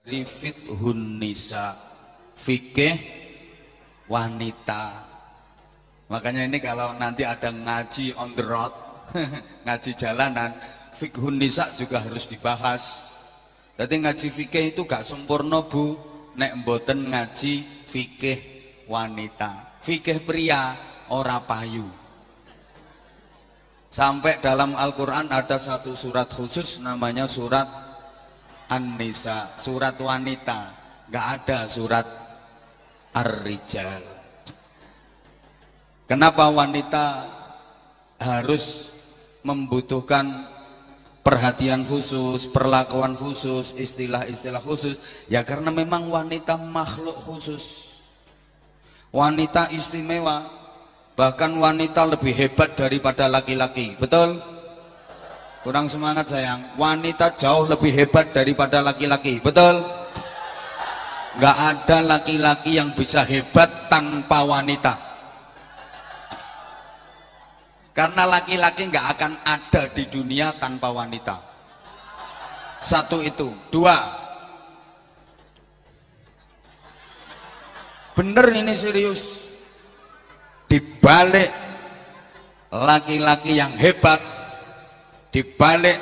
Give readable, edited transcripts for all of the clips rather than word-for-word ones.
Rifithun nisa, fikih wanita. Makanya ini kalau nanti ada ngaji on the road, ngaji jalanan, fikhun nisa juga harus dibahas. Jadi ngaji fikih itu gak sempurna bu, nek mboten ngaji fikih wanita. Fikih pria ora payu. Sampai dalam Al-Quran ada satu surat khusus namanya surat An-Nisa, surat wanita. Gak ada surat Ar-Rijal. Kenapa wanita harus membutuhkan perhatian khusus, perlakuan khusus, istilah-istilah khusus? Ya karena memang wanita makhluk khusus. Wanita istimewa. Bahkan wanita lebih hebat daripada laki-laki. Betul? Kurang semangat sayang. Wanita jauh lebih hebat daripada laki-laki. Betul? Gak ada laki-laki yang bisa hebat tanpa wanita. Karena laki-laki gak akan ada di dunia tanpa wanita. Satu itu. Dua, bener ini serius, dibalik laki-laki yang hebat, dibalik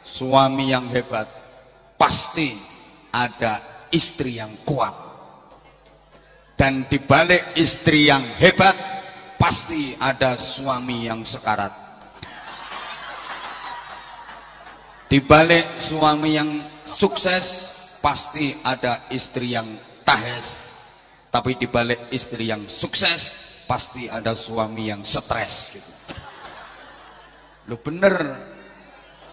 suami yang hebat, pasti ada istri yang kuat. Dan dibalik istri yang hebat, pasti ada suami yang sekarat. Dibalik suami yang sukses, pasti ada istri yang tahes. Tapi dibalik istri yang sukses, pasti ada suami yang stres gitu. Lu bener,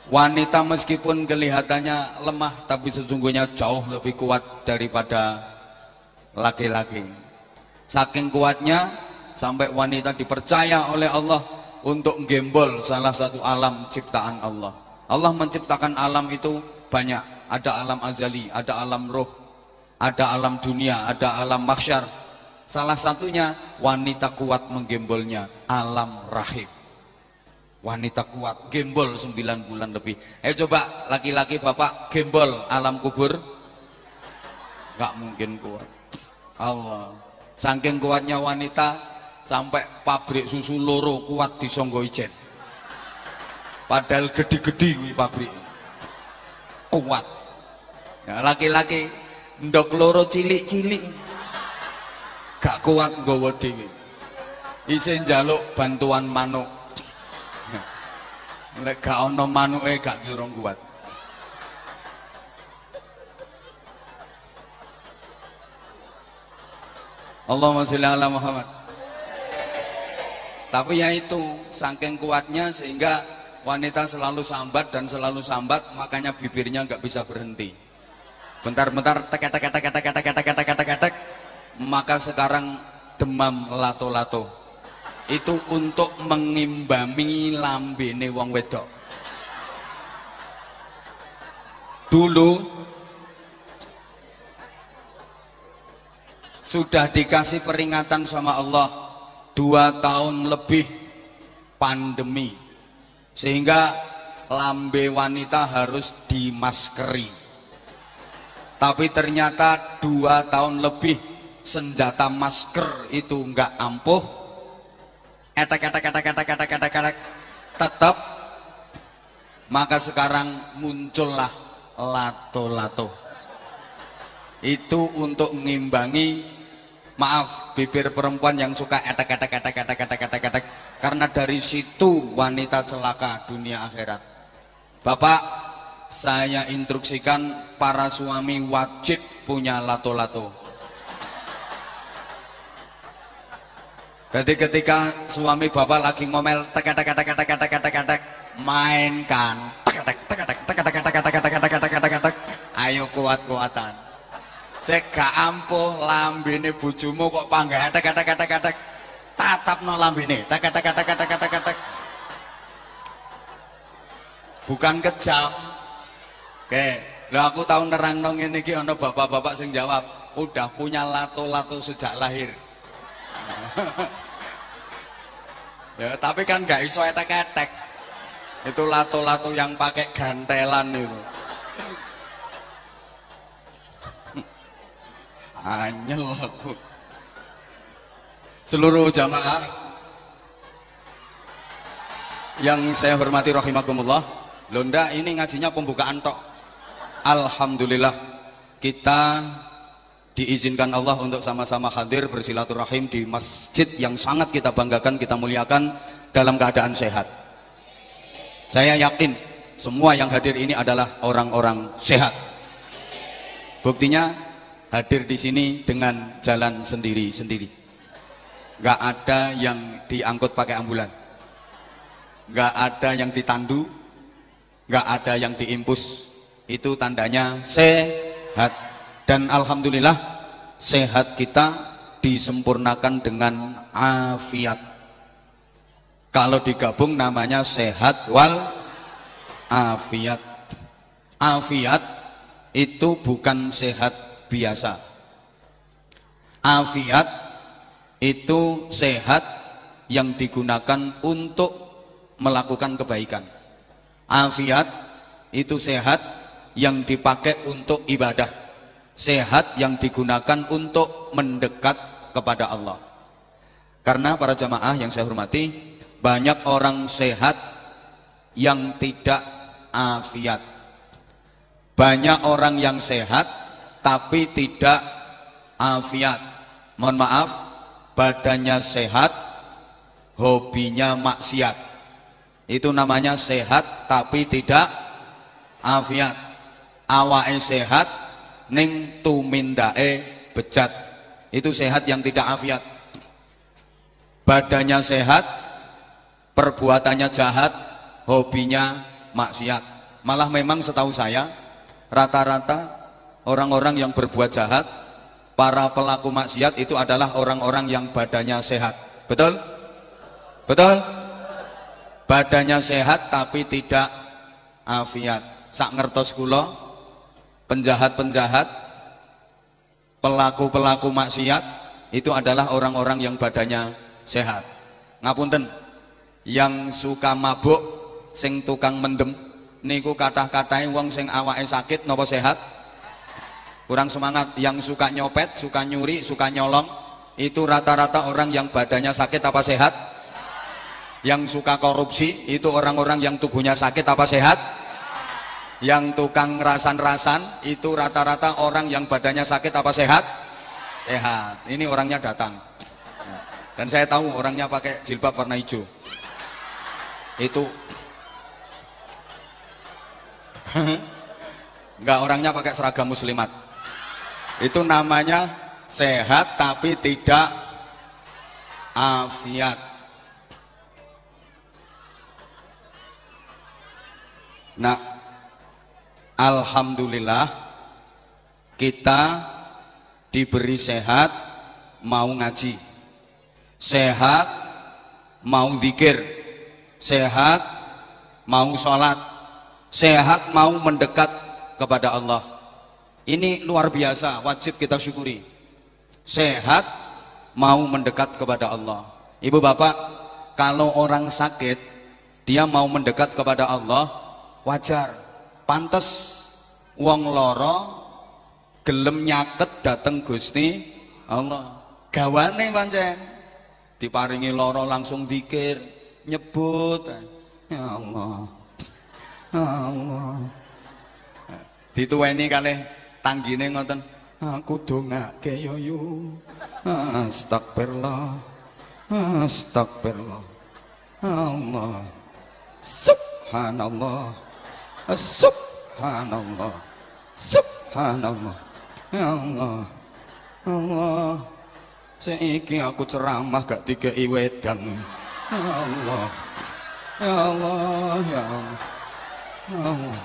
wanita meskipun kelihatannya lemah, tapi sesungguhnya jauh lebih kuat daripada laki-laki. Saking kuatnya, sampai wanita dipercaya oleh Allah untuk gembol salah satu alam ciptaan Allah. Allah menciptakan alam itu banyak. Ada alam azali, ada alam roh, ada alam dunia, ada alam mahsyar. Salah satunya wanita kuat menggembolnya, alam rahim. Wanita kuat, gembol 9 bulan lebih. Ayo coba laki-laki bapak gembol alam kubur. Gak mungkin kuat. Allah. Saking kuatnya wanita, sampai pabrik susu loro kuat disonggo ijen. Padahal gede-gede pabrik. Kuat. Ya, laki-laki ndok loro cilik-cilik gak kuat nggawa dhewe. Isih njaluk bantuan manuk. Lek gak ana manuke gak kira kuat. Allahumma sholli ala Muhammad. Tapi ya itu, saking kuatnya sehingga wanita selalu sambat dan selalu sambat, makanya bibirnya nggak bisa berhenti. Bentar-bentar tek, maka sekarang demam lato-lato. Itu untuk mengimbangi lambene wong wedok. Dulu sudah dikasih peringatan sama Allah 2 tahun lebih pandemi, sehingga lambe wanita harus dimaskeri. Tapi ternyata 2 tahun lebih senjata masker itu enggak ampuh. Tetap. Maka sekarang muncullah lato-lato. Itu untuk mengimbangi, maaf, bibir perempuan yang suka etek. Karena dari situ wanita celaka dunia akhirat. Bapak, saya instruksikan para suami wajib punya lato-lato. Jadi ketika suami bapak lagi ngomel tek, mainkan tek, ayo kuat-kuatan. Saya gak ampuh lambene bojomu kok panggah tek, tatapno lambene tek. Bukan kejam. Oke, lah aku tahu nerangno ngene iki ana bapak-bapak sing jawab, udah punya lato-lato sejak lahir. Ya, tapi kan nggak iso etek-etek. Itu lato-lato yang pakai gantelan itu. Anyel aku. Seluruh jamaah yang saya hormati rahimakumullah. Londa ini ngajinya pembukaan tok. Alhamdulillah kita diizinkan Allah untuk sama-sama hadir bersilaturahim di masjid yang sangat kita banggakan, kita muliakan dalam keadaan sehat. Saya yakin semua yang hadir ini adalah orang-orang sehat. Buktinya hadir di sini dengan jalan sendiri-sendiri. Gak ada yang diangkut pakai ambulan, gak ada yang ditandu, gak ada yang diimpus. Itu tandanya sehat. Dan alhamdulillah sehat kita disempurnakan dengan afiat. Kalau digabung namanya sehat wal afiat. Afiat itu bukan sehat biasa. Afiat itu sehat yang digunakan untuk melakukan kebaikan. Afiat itu sehat yang dipakai untuk ibadah. Sehat yang digunakan untuk mendekat kepada Allah. Karena para jamaah yang saya hormati, banyak orang sehat yang tidak afiat. Banyak orang yang sehat tapi tidak afiat. Mohon maaf, badannya sehat, hobinya maksiat. Itu namanya sehat tapi tidak afiat. Awake sehat ning tumindae bejat. Itu sehat yang tidak afiat. Badannya sehat, perbuatannya jahat, hobinya maksiat. Malah memang setahu saya rata-rata orang-orang yang berbuat jahat, para pelaku maksiat itu adalah orang-orang yang badannya sehat. Betul? Betul? Badannya sehat tapi tidak afiat. Sak ngertos kula, penjahat-penjahat, pelaku-pelaku maksiat itu adalah orang-orang yang badannya sehat. Ngapunten, yang suka mabuk, sing tukang mendem, niku kathah-kathahe wong sing awake sakit napa sehat? Kurang semangat. Yang suka nyopet, suka nyuri, suka nyolong, itu rata-rata orang yang badannya sakit apa sehat? Yang suka korupsi itu orang-orang yang tubuhnya sakit apa sehat? Yang tukang rasan-rasan itu rata-rata orang yang badannya sakit apa sehat? Sehat. Ini orangnya datang. Dan saya tahu orangnya pakai jilbab warna hijau. Itu enggak, orangnya pakai seragam muslimat. Itu namanya sehat tapi tidak afiat. Nah, alhamdulillah kita diberi sehat mau ngaji, sehat mau zikir, sehat mau sholat, sehat mau mendekat kepada Allah. Ini luar biasa, wajib kita syukuri. Sehat mau mendekat kepada Allah. Ibu bapak, kalau orang sakit dia mau mendekat kepada Allah, wajar, pantes. Wong loro gelem nyaket dateng Gusti Allah. Gawane pancen diparingi loro langsung zikir, nyebut ya Allah, ya Allah. Dituweni kalih tanggine ngoten, aku dongake yo yu. Astagfirullah, astagfirullah. Allah, subhanallah, subhanallah, subhanallah. Ya Allah, Allah, saiki aku ceramah gak dikei wedang. Ya Allah, ya Allah, ya Allah, ya Allah.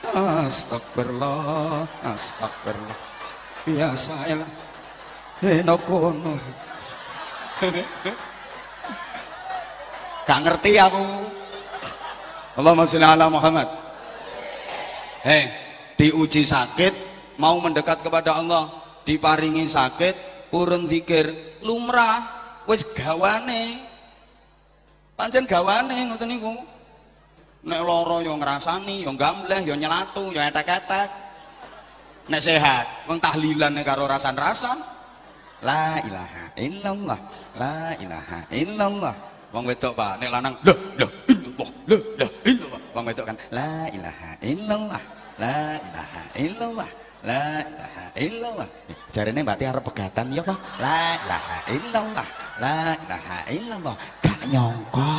Astagfirullah, astagfirullah. Biasa ya kono. Gak ngerti aku. Allahumma sholli ala Muhammad. Diuji sakit mau mendekat kepada Allah, diparingi sakit purun zikir, lumrah wis gawane. Pancen gawane ngoten niku. Nek lara yo ngrasani, yo gambleh, yo nyelatu, yo etek-etek. nek sehat wong tahlilan karo rasan-rasan la ilaha illallah la ilaha illallah. Wong wedok Pak nek lanang la illallah la illallah. Wong wedok kan la ilaha illallah la ilaha illallah la ilaha illallah. Jarene mbak arep pegatan ya kok la ilaha illallah la ilaha illallah. Gak nyongko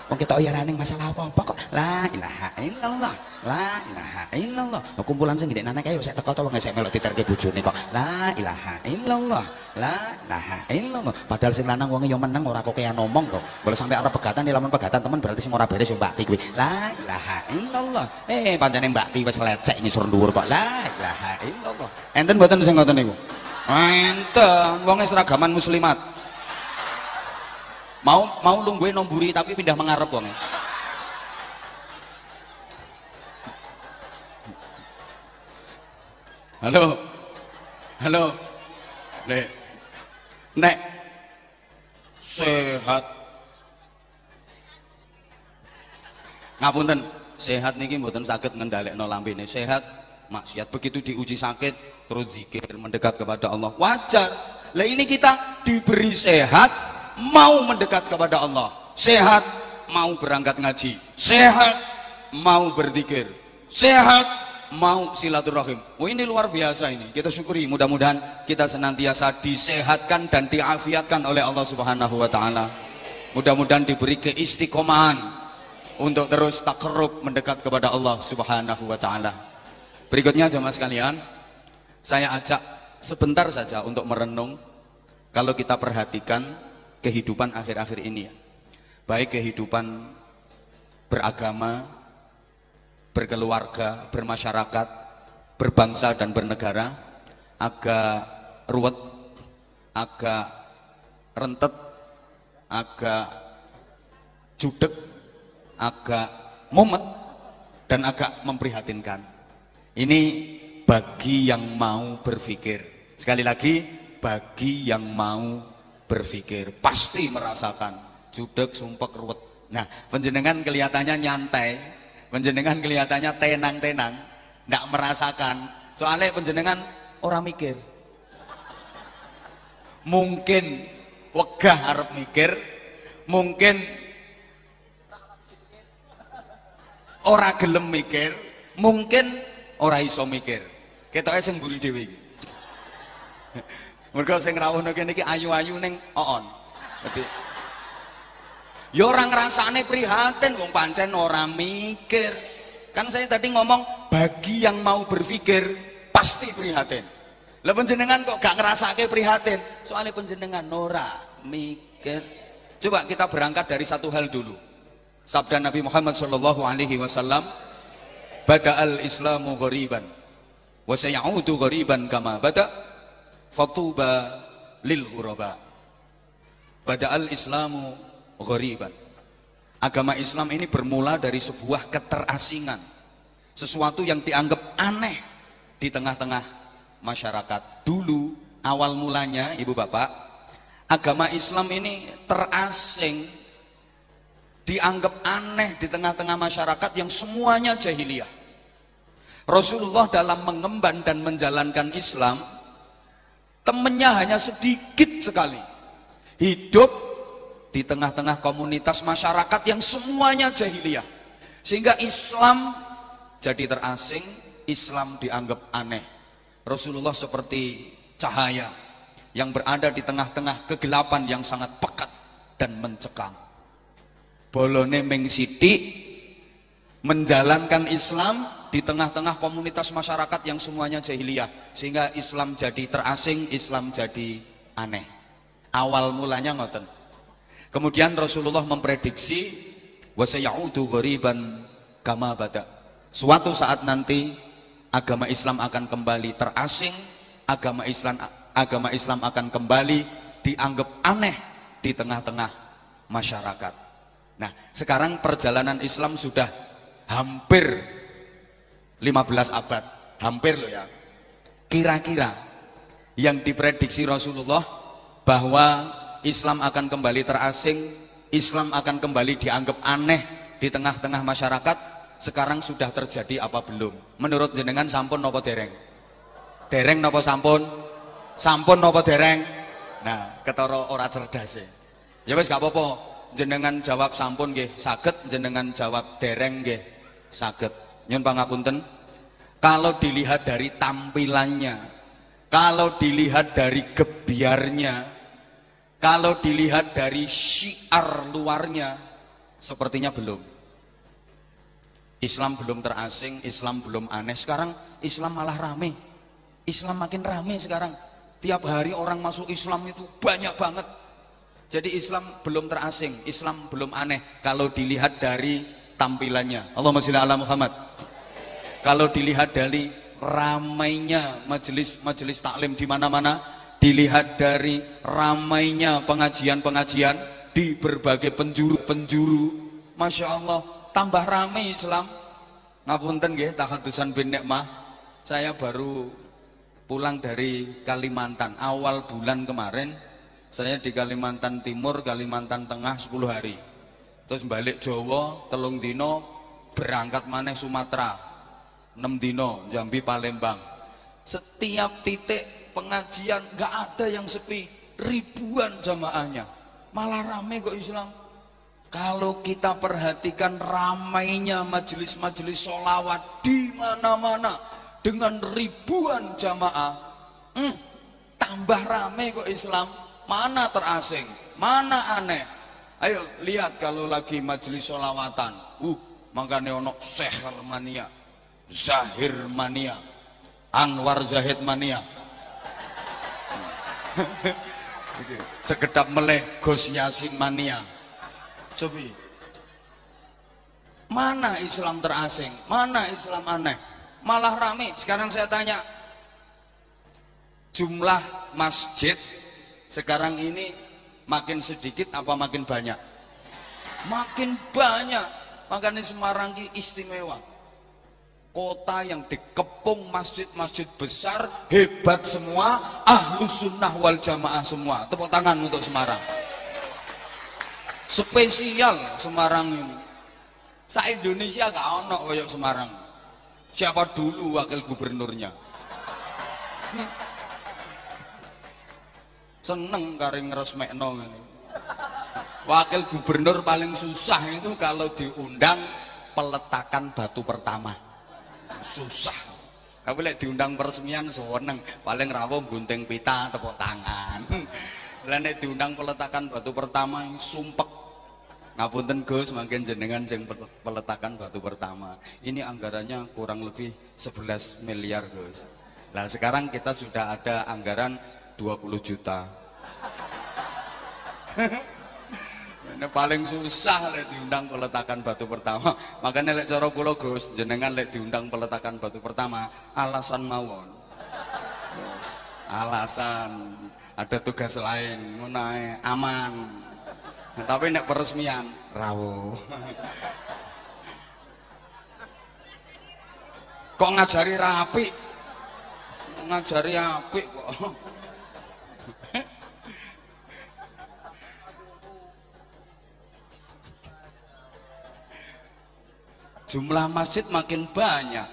wong ketok ya raning masalah apa-apa kok la ilaha illallah la ilaha illallah. Kumpulan sing gede nanek ayo sik teko to wong sik melok diterke bojone kok la ilaha illallah la ilaha illallah. Padahal sing lanang wong ya meneng ora kokean ngomong kok. Boleh sampai arep pegatan lamun pegatan temen berarti sing ora beres yo mbakti kuwi la ilaha illallah. Pancene mbakti wis lecek ngisor dhuwur kok la ilaha illallah. Enten mboten sing ngoten niku? Enten wong seragaman muslimat. Mau lungguhe nomburi tapi pindah mengarep wong. Halo. Halo. Nek sehat. Ngapunten, sehat niki mboten saged ngendhalekno lambene. Sehat, maksiat begitu diuji sakit terus zikir mendekat kepada Allah. Wajar. Lah ini kita diberi sehat mau mendekat kepada Allah, sehat mau berangkat ngaji, sehat mau berzikir, sehat mau silaturahim. Oh ini luar biasa ini, kita syukuri. Mudah-mudahan kita senantiasa disehatkan dan diafiatkan oleh Allah Subhanahu wa Ta'ala. Mudah-mudahan diberi keistiqomahan untuk terus takarrub mendekat kepada Allah Subhanahu wa Ta'ala. Berikutnya jemaah sekalian, saya ajak sebentar saja untuk merenung. Kalau kita perhatikan kehidupan akhir-akhir ini ya, baik kehidupan beragama, berkeluarga, bermasyarakat, berbangsa dan bernegara agak ruwet, agak rentet, agak judek, agak mumet dan agak memprihatinkan. Ini bagi yang mau berpikir. Sekali lagi, bagi yang mau berpikir pasti merasakan judek, sumpek, ruwet. Nah, penjenengan kelihatannya nyantai, penjenengan kelihatannya tenang-tenang, nggak merasakan. Soalnya penjenengan orang mikir. Mungkin wegah arep mikir, mungkin ora gelem mikir, mungkin ora iso mikir. Ketoke sing mburi dhewe iki. Mergo sing rawuhne kene iki ayu-ayu ning oon. Dadi ya ora ngrasakne prihatin wong pancen ora mikir. Kan saya tadi ngomong bagi yang mau berpikir pasti prihatin. Lah panjenengan kok gak ngrasake prihatin? Soalnya panjenengan ora mikir. Coba kita berangkat dari satu hal dulu. Sabda Nabi Muhammad sallallahu alaihi wasallam, "Bada'al Islamu ghariban wa sayaudu ghariban kama bada'." Fatuba lil ghuraba. Bada'al Islamu ghariban. Agama Islam ini bermula dari sebuah keterasingan, sesuatu yang dianggap aneh di tengah-tengah masyarakat. Dulu awal mulanya ibu bapak, agama Islam ini terasing, dianggap aneh di tengah-tengah masyarakat yang semuanya jahiliyah. Rasulullah dalam mengemban dan menjalankan Islam, temennya hanya sedikit sekali. Hidup di tengah-tengah komunitas masyarakat yang semuanya jahiliyah, sehingga Islam jadi terasing, Islam dianggap aneh. Rasulullah seperti cahaya yang berada di tengah-tengah kegelapan yang sangat pekat dan mencekam. Bolone ming sithik menjalankan Islam di tengah-tengah komunitas masyarakat yang semuanya jahiliyah, sehingga Islam jadi terasing, Islam jadi aneh. Awal mulanya ngoten. Kemudian Rasulullah memprediksi wa sayaudu ghariban kama bada. Suatu saat nanti agama Islam akan kembali terasing, agama Islam akan kembali dianggap aneh di tengah-tengah masyarakat. Nah, sekarang perjalanan Islam sudah hampir 15 abad, hampir loh ya. Kira-kira yang diprediksi Rasulullah bahwa Islam akan kembali terasing, Islam akan kembali dianggap aneh di tengah-tengah masyarakat, sekarang sudah terjadi apa belum? Menurut jenengan sampun napa dereng? Dereng napa sampun? Sampun napa dereng? Nah, ketara ora cerdas e. Ya wis gak apa-apa. Jenengan jawab sampun nggih saged, jenengan jawab dereng nggih saged. Nyun pangapunten. Kalau dilihat dari tampilannya, kalau dilihat dari gebiarnya, kalau dilihat dari syiar luarnya, sepertinya belum. Islam belum terasing, Islam belum aneh. Sekarang Islam malah rame. Islam makin rame sekarang. Tiap hari orang masuk Islam itu banyak banget. Jadi Islam belum terasing, Islam belum aneh kalau dilihat dari tampilannya. Allahumma sholli ala Muhammad. Kalau dilihat dari ramainya majelis taklim di mana-mana, dilihat dari ramainya pengajian-pengajian di berbagai penjuru-penjuru, Masya Allah, tambah ramai Islam. Ngapunten nggih, tahadusan bin nikmah. Saya baru pulang dari Kalimantan awal bulan kemarin. Saya di Kalimantan Timur, Kalimantan Tengah 10 hari. Terus balik Jawa, telung dino, berangkat maneh Sumatera 6 dino, Jambi Palembang. Setiap titik pengajian gak ada yang sepi, ribuan jamaahnya. Malah ramai kok Islam. Kalau kita perhatikan ramainya majelis-majelis sholawat di mana-mana dengan ribuan jamaah, tambah ramai kok Islam. Mana terasing, mana aneh. Ayo lihat kalau lagi majelis sholawatan, makanya ono Seher mania, Zahir mania, Anwar Zahid mania. Sekedap meleh Gus Yasin mania. Cobi, mana Islam terasing, mana Islam aneh, malah rame. Sekarang saya tanya, jumlah masjid sekarang ini makin sedikit apa makin banyak? Makin banyak. Makanya Semarang ini istimewa. Kota yang dikepung masjid-masjid besar, hebat semua, ahlus sunnah wal jamaah semua. Tepuk tangan untuk Semarang. Spesial Semarang ini. Sa Indonesia gak ono koyo Semarang. Siapa dulu wakil gubernurnya? Seneng kari ngresmekno ngene. Wakil gubernur paling susah itu kalau diundang peletakan batu pertama. Susah. Tapi lek diundang peresmian seneng, paling rawuh gunting pita tepuk tangan. Lah nek diundang peletakan batu pertama sumpek. Ngapunten Gus, mangken jenengan sing peletakan batu pertama. Ini anggarannya kurang lebih 11 miliar Gus. Nah sekarang kita sudah ada anggaran 20 juta. Ini paling susah lek diundang peletakan batu pertama. Makanya lek cara kula Gus, jenengan lek diundang peletakan batu pertama, alasan mawon. Alasan ada tugas lain, menae aman. Nah, tapi nek peresmian rawuh. Kok ngajari rapi? Ngajari apik kok. Jumlah masjid makin banyak.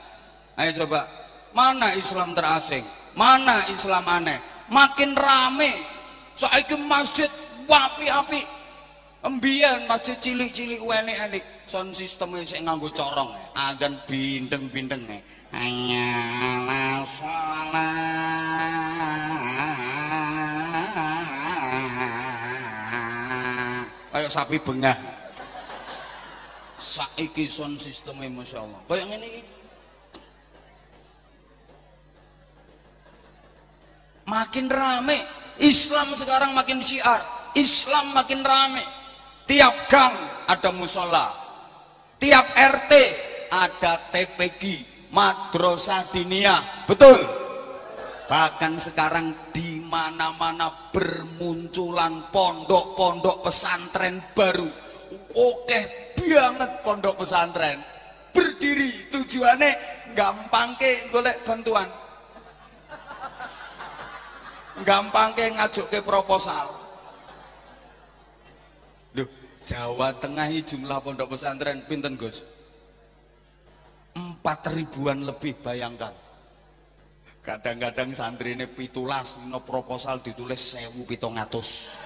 Ayo coba, mana Islam terasing, mana Islam aneh? Makin rame. Saiki masjid wapi-api. Mbiyen masjid cilik-cilik elik-elik, sound sistemnya sik nganggo corong, adzan bindeng-bindeng. Hanyalah sholat. Kayak sapi bengah. Saiki sound sistemnya Masya Allah. Kayak ngene iki. Makin rame. Islam sekarang makin syiar. Islam makin rame. Tiap gang ada musola. Tiap RT ada TPG, madrasah diniyah. Betul. Bahkan sekarang di mana-mana bermunculan pondok-pondok pesantren baru. Oke banget pondok pesantren. Berdiri tujuannya gampangke golek bantuan. Gampangke ngajuke proposal. Loh, Jawa Tengah jumlah pondok pesantren pinten Gus? 4 ribuan lebih, bayangkan. Kadang-kadang santri ini pitulas, no proposal ditulis 1.700.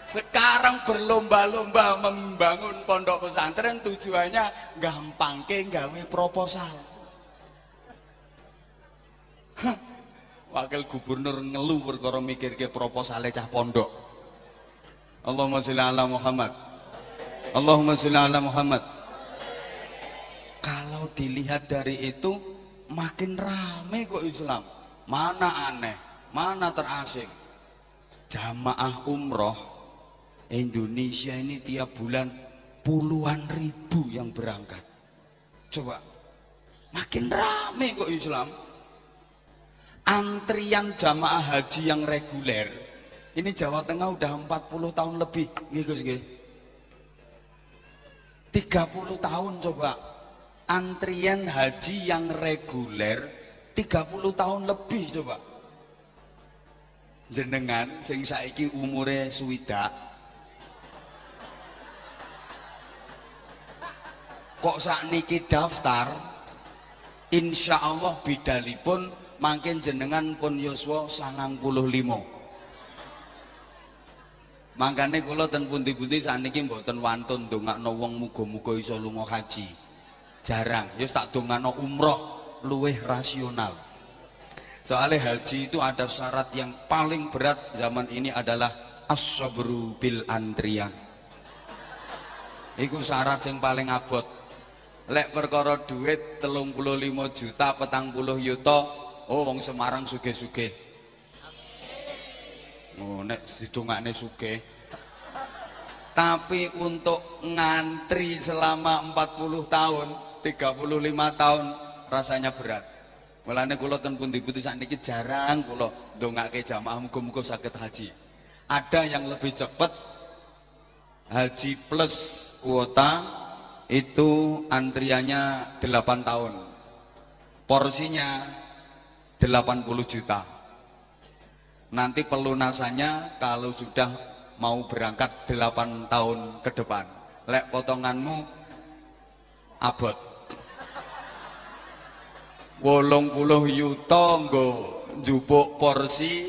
Sekarang berlomba-lomba membangun pondok pesantren tujuannya gampangke gawe proposal. Wakil gubernur ngeluh perkara mikir ke proposale cah pondok. Allahumma sholli ala Muhammad. Allahumma sholli ala Muhammad. Kalau dilihat dari itu makin rame kok Islam. Mana aneh, mana terasing. Jamaah umroh Indonesia ini tiap bulan puluhan ribu yang berangkat. Coba, makin rame kok Islam. Antrian jamaah haji yang reguler ini Jawa Tengah udah 40 tahun lebih, nggih Gus nggih. 30 tahun coba. Antrian haji yang reguler 30 tahun lebih coba. Jenengan sing saiki umure swidak kok sakniki daftar, insya Allah bidalipun mangken jenengan pun yuswa 95. Mangkane kula ten pundi-pundi sakniki mboten wantun ndongakno wong muga-muga iso lunga haji. Jarang, ya tak dongano umroh luweh rasional. Soalnya haji itu ada syarat yang paling berat zaman ini adalah as-sabru bil antrian. Iku syarat yang paling abot. Lek perkara duit 35 juta, 40 yuta, oh wong Semarang sugih-sugih. Oh nek didongakne sugih. Tapi untuk ngantri selama 40 tahun 35 tahun rasanya berat. Mulane kula ten pundi-pundi sakniki jarang kula ndongake jamaah muga-muga saged haji. Ada yang lebih cepat haji plus kuota itu antriannya 8 tahun. Porsinya 80 juta. Nanti pelunasannya kalau sudah mau berangkat 8 tahun ke depan. Lek potonganmu abot 80 yuta nggo njupuk porsi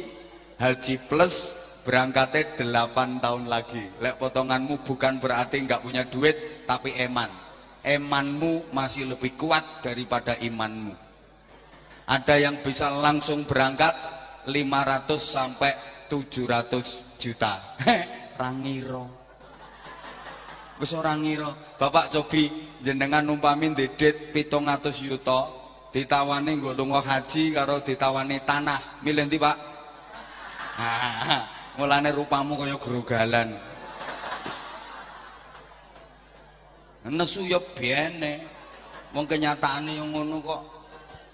haji plus berangkatnya 8 tahun lagi. Lek potonganmu bukan berarti nggak punya duit, tapi emanmu masih lebih kuat daripada imanmu. Ada yang bisa langsung berangkat 500 sampai 700 juta. Rangiro wis ora ngira. Bapak cobi jenengan numpami dedet 700 yuta ditawani nggo lunga haji karo ditawani tanah, milih ndi Pak? Nah, mulane rupamu kaya grogalan. Nesu ya bene. Wong kenyataane yang ngono kok.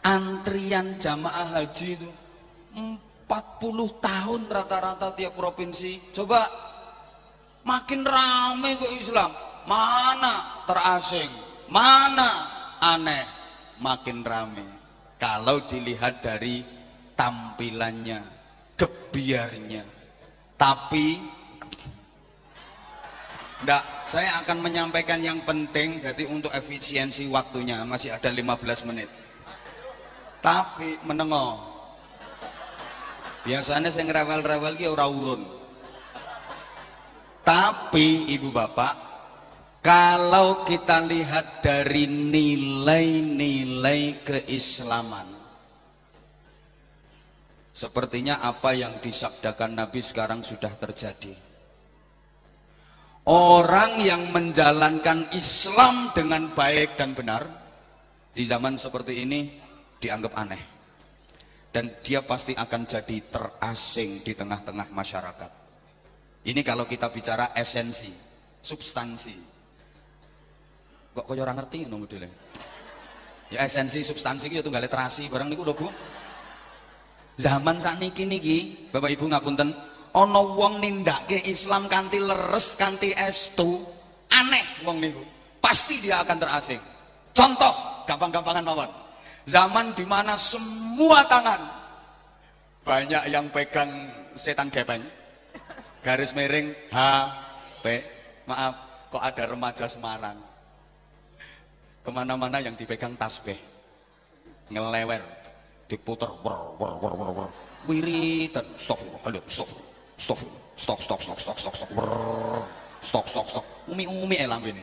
Antrian jamaah haji itu 40 tahun rata-rata tiap provinsi. Coba makin rame kok Islam. Mana terasing, mana aneh, makin rame. Kalau dilihat dari tampilannya, gebiarnya. Tapi enggak, saya akan menyampaikan yang penting. Jadi untuk efisiensi waktunya masih ada 15 menit. Tapi menengok. Biasanya saya ngerawal-rawal ki ora urun. Tapi ibu bapak, kalau kita lihat dari nilai-nilai keislaman, sepertinya apa yang disabdakan Nabi sekarang sudah terjadi. Orang yang menjalankan Islam dengan baik dan benar di zaman seperti ini dianggap aneh, dan dia pasti akan jadi terasing di tengah-tengah masyarakat. Ini kalau kita bicara esensi, substansi. Kok kaya ora ngerti ngono modele. Ya esensi substansi iki ya tunggal literasi barang niku lho Bu. Zaman sakniki niki, Bapak Ibu ngapunten, ana wong nindakake Islam kanthi leres, kanthi estu, aneh wong niku. Pasti dia akan terasing. Contoh gampang-gampangan mawon. Zaman dimana semua tangan banyak yang pegang setan gepeng, garis miring HP, maaf kok ada remaja Semarang kemana-mana yang dipegang tasbih. ngelewer diputer wiridan stop halo stop stop stop stop stop stop stop stop stop stop stop umi lambene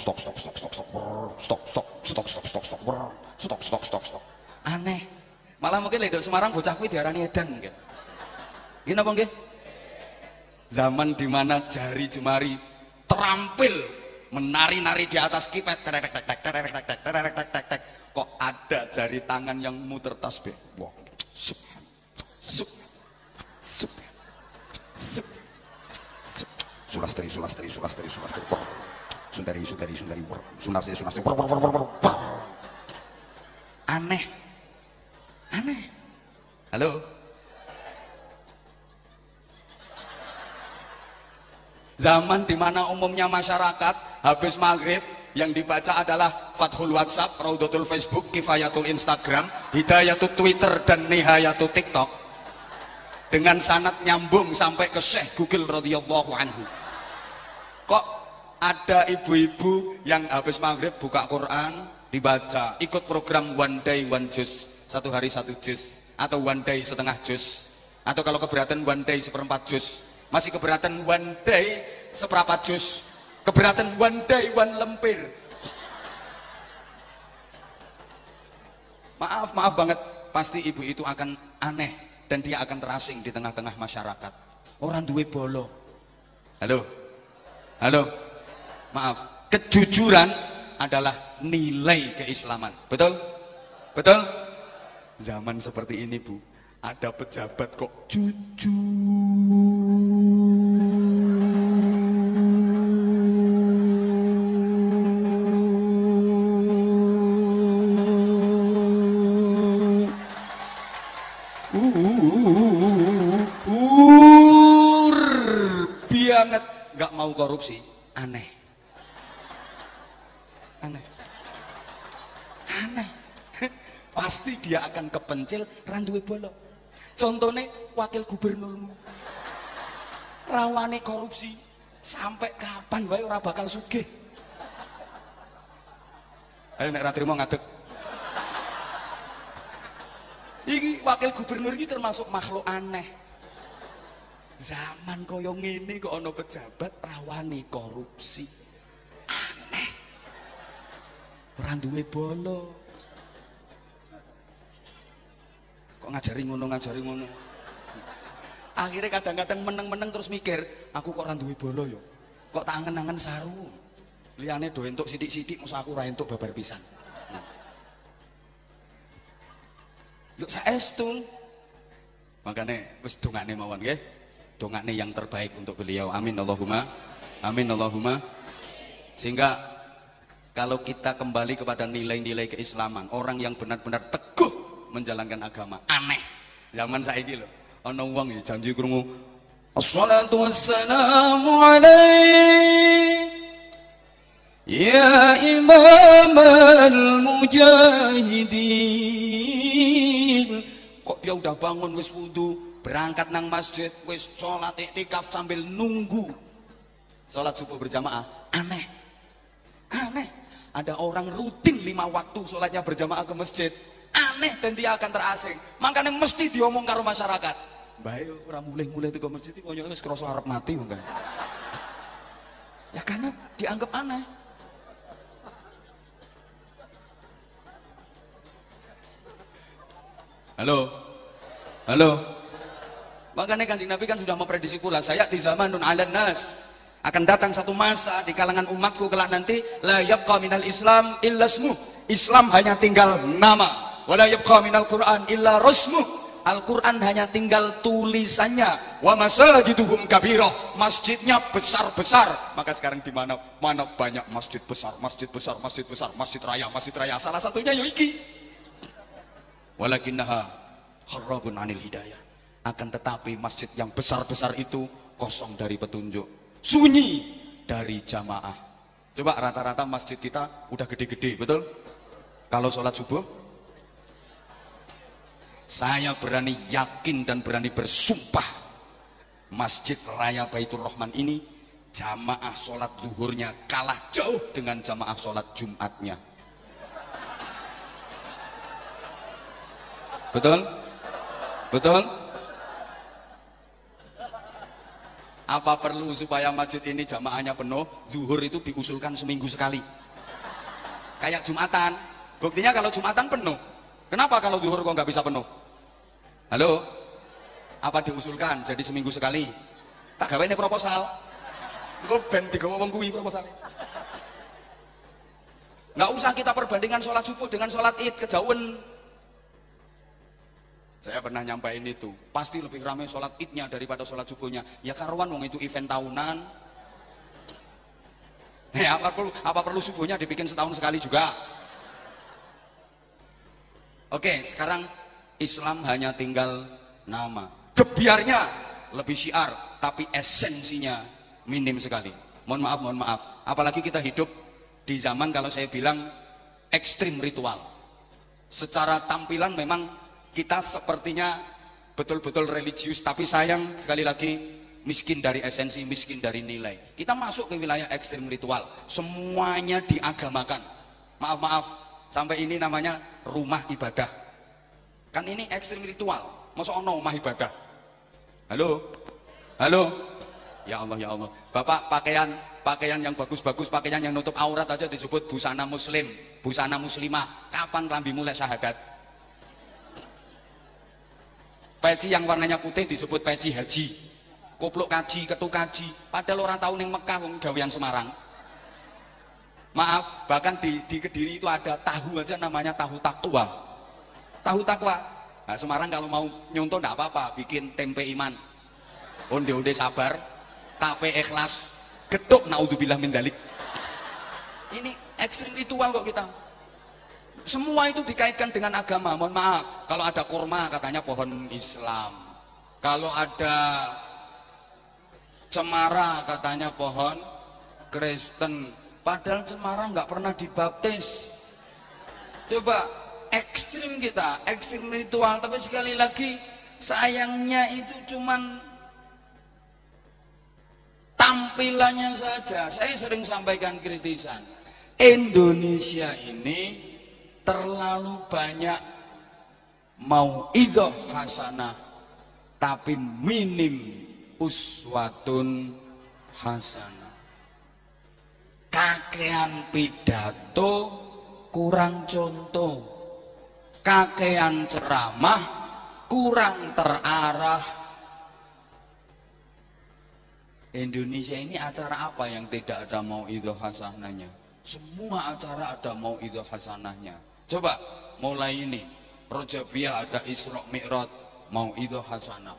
stop stop stop stop stop stop stop stop stop stop stop stop stop stop stop aneh malah mungkin lek Semarang bocah kuwi diarani edan mungkin gini apa nggih zaman dimana jari jemari terampil menari-nari di atas kipet kok ada jari tangan yang muter tasbih wah sup sup sup sup sulastri sulastri sulastri sulastri sundari sundari sundari sunasi sunasi aneh aneh halo zaman dimana umumnya masyarakat habis maghrib yang dibaca adalah Fathul WhatsApp, Raudatul Facebook, Kifayatul Instagram, Hidayatul Twitter dan Nihayatul TikTok dengan sanad nyambung sampai ke Syekh Google radhiyallahu anhu. Kok ada ibu-ibu yang habis maghrib buka Quran dibaca, ikut program one day one juz, satu hari satu juz, atau one day setengah juz, atau kalau keberatan one day seperempat juz, masih keberatan one day seperempat juz, keberatan one day one lempir. Maaf banget, pasti ibu itu akan aneh dan dia akan terasing di tengah-tengah masyarakat. Orang duwe bolo. Halo, halo, maaf. Kejujuran adalah nilai keislaman. Betul? Betul? Zaman seperti ini Bu, ada pejabat kok jujur. Banget nggak mau korupsi, aneh, aneh, aneh. Pasti dia akan kepencil randuwe bolok. Contohnya wakil gubernurmu, rawane korupsi, sampai kapan wae ora bakal sugih. Ayo nek ra trimo ngadeg. Iki wakil gubernur iki termasuk makhluk aneh. Zaman koyo ngene kok ana pejabat rawani korupsi, aneh, ora duwe bolo, kok ngajari ngono akhirnya kadang-kadang meneng-meneng terus mikir aku kok ora duwe bolo yo, kok tak angen-angen saru liyane do entuk sithik-sithik mosok aku ora entuk babar pisan. Lho saestu makane wis dongane mawon nggih. Dongane yang terbaik untuk beliau, amin Allahumma, amin Allahumma. Sehingga kalau kita kembali kepada nilai-nilai keislaman, orang yang benar-benar teguh menjalankan agama, aneh. Zaman saiki lho, ana wong janji krungu assalatu wassalamu alaik ya imamal mujahidin. Kok dia udah bangun wis wudu, berangkat nang masjid, wis sholat iktikaf sambil nunggu sholat subuh berjamaah. Aneh, aneh. Ada orang rutin 5 waktu sholatnya berjamaah ke masjid, aneh, dan dia akan terasing. Makanya mesti diomong karo masyarakat, bayo orang mulai itu ke masjid itu konyolnya wis krasa arep mati kan. Ya karena dianggap aneh. Halo, halo. Makanya Kanjeng Nabi kan sudah memprediksi pula, saya di zamanun 'alan nas, akan datang satu masa di kalangan umatku kelak nanti la yabqa minal Islam illa ismuh. Islam hanya tinggal nama. Wa la yabqa minal Qur'an illa rasmuh. Al-Qur'an hanya tinggal tulisannya. Wa masajiduhum kabirah. Masjidnya besar-besar. Maka sekarang di mana banyak masjid besar, masjid besar, masjid besar, masjid raya, masjid raya. Salah satunya yo iki. Walakinnaha kharrabun 'anil hidayah. Akan tetapi masjid yang besar-besar itu kosong dari petunjuk, sunyi dari jamaah. Coba rata-rata masjid kita udah gede-gede, betul? Kalau sholat subuh, saya berani yakin dan berani bersumpah, Masjid Raya Baitur Rahman ini jamaah sholat zuhurnya kalah jauh dengan jamaah sholat Jumatnya. Betul? Betul? Apa perlu supaya masjid ini jamaahnya penuh, zuhur itu diusulkan seminggu sekali? Kayak Jumatan. Buktinya kalau Jumatan penuh. Kenapa kalau zuhur kok nggak bisa penuh? Halo? Apa diusulkan jadi seminggu sekali? Tak gawe ini proposal. Kok ben digawa wong kuwi proposal. Nggak usah kita perbandingkan sholat subuh dengan sholat id, kejauhan. Saya pernah nyampain itu, pasti lebih ramai sholat idnya daripada sholat subuhnya. Ya karuan wong itu event tahunan. Apa perlu subuhnya dibikin setahun sekali juga? Oke, sekarang Islam hanya tinggal nama. Gebiarnya lebih syiar, tapi esensinya minim sekali. Mohon maaf. Apalagi kita hidup di zaman kalau saya bilang ekstrim ritual. Secara tampilan memang kita sepertinya betul-betul religius, tapi sayang sekali lagi miskin dari esensi, miskin dari nilai. Kita masuk ke wilayah ekstrim ritual, semuanya diagamakan. Maaf, sampai ini namanya rumah ibadah. Kan ini ekstrim ritual, masa ono rumah ibadah? Halo? Ya Allah. Bapak pakaian yang bagus-bagus, pakaian yang nutup aurat aja disebut busana muslim, busana muslimah. Kapan kelambi mulai syahadat? Peci yang warnanya putih disebut peci haji, koplok kaji, ketuk kaji. Padahal orang tahu ning Mekah wong gawean Semarang. Maaf, bahkan di Kediri itu ada tahu aja namanya tahu takwa. Tahu takwa. Nah, Semarang kalau mau nyontoh enggak apa-apa, bikin tempe iman. Onde-onde sabar, tape ikhlas, getuk naudzubillah min dzalik. Ini ekstrim ritual kok kita. Semua itu dikaitkan dengan agama. Mohon maaf, kalau ada kurma katanya pohon Islam, kalau ada cemara katanya pohon Kristen, padahal cemara nggak pernah dibaptis. Coba ekstrim kita, ekstrim ritual, tapi sekali lagi sayangnya itu cuman tampilannya saja. Saya sering sampaikan kritisan, Indonesia ini terlalu banyak mauidhah hasanah tapi minim uswatun hasanah. Kakean pidato kurang contoh, kakean ceramah kurang terarah. Indonesia ini acara apa yang tidak ada mauidhah hasanahnya? Semua acara ada mauidhah hasanahnya. Coba mulai ini Rojabiyah ada Isra Mi'raj, mauidhah hasanah.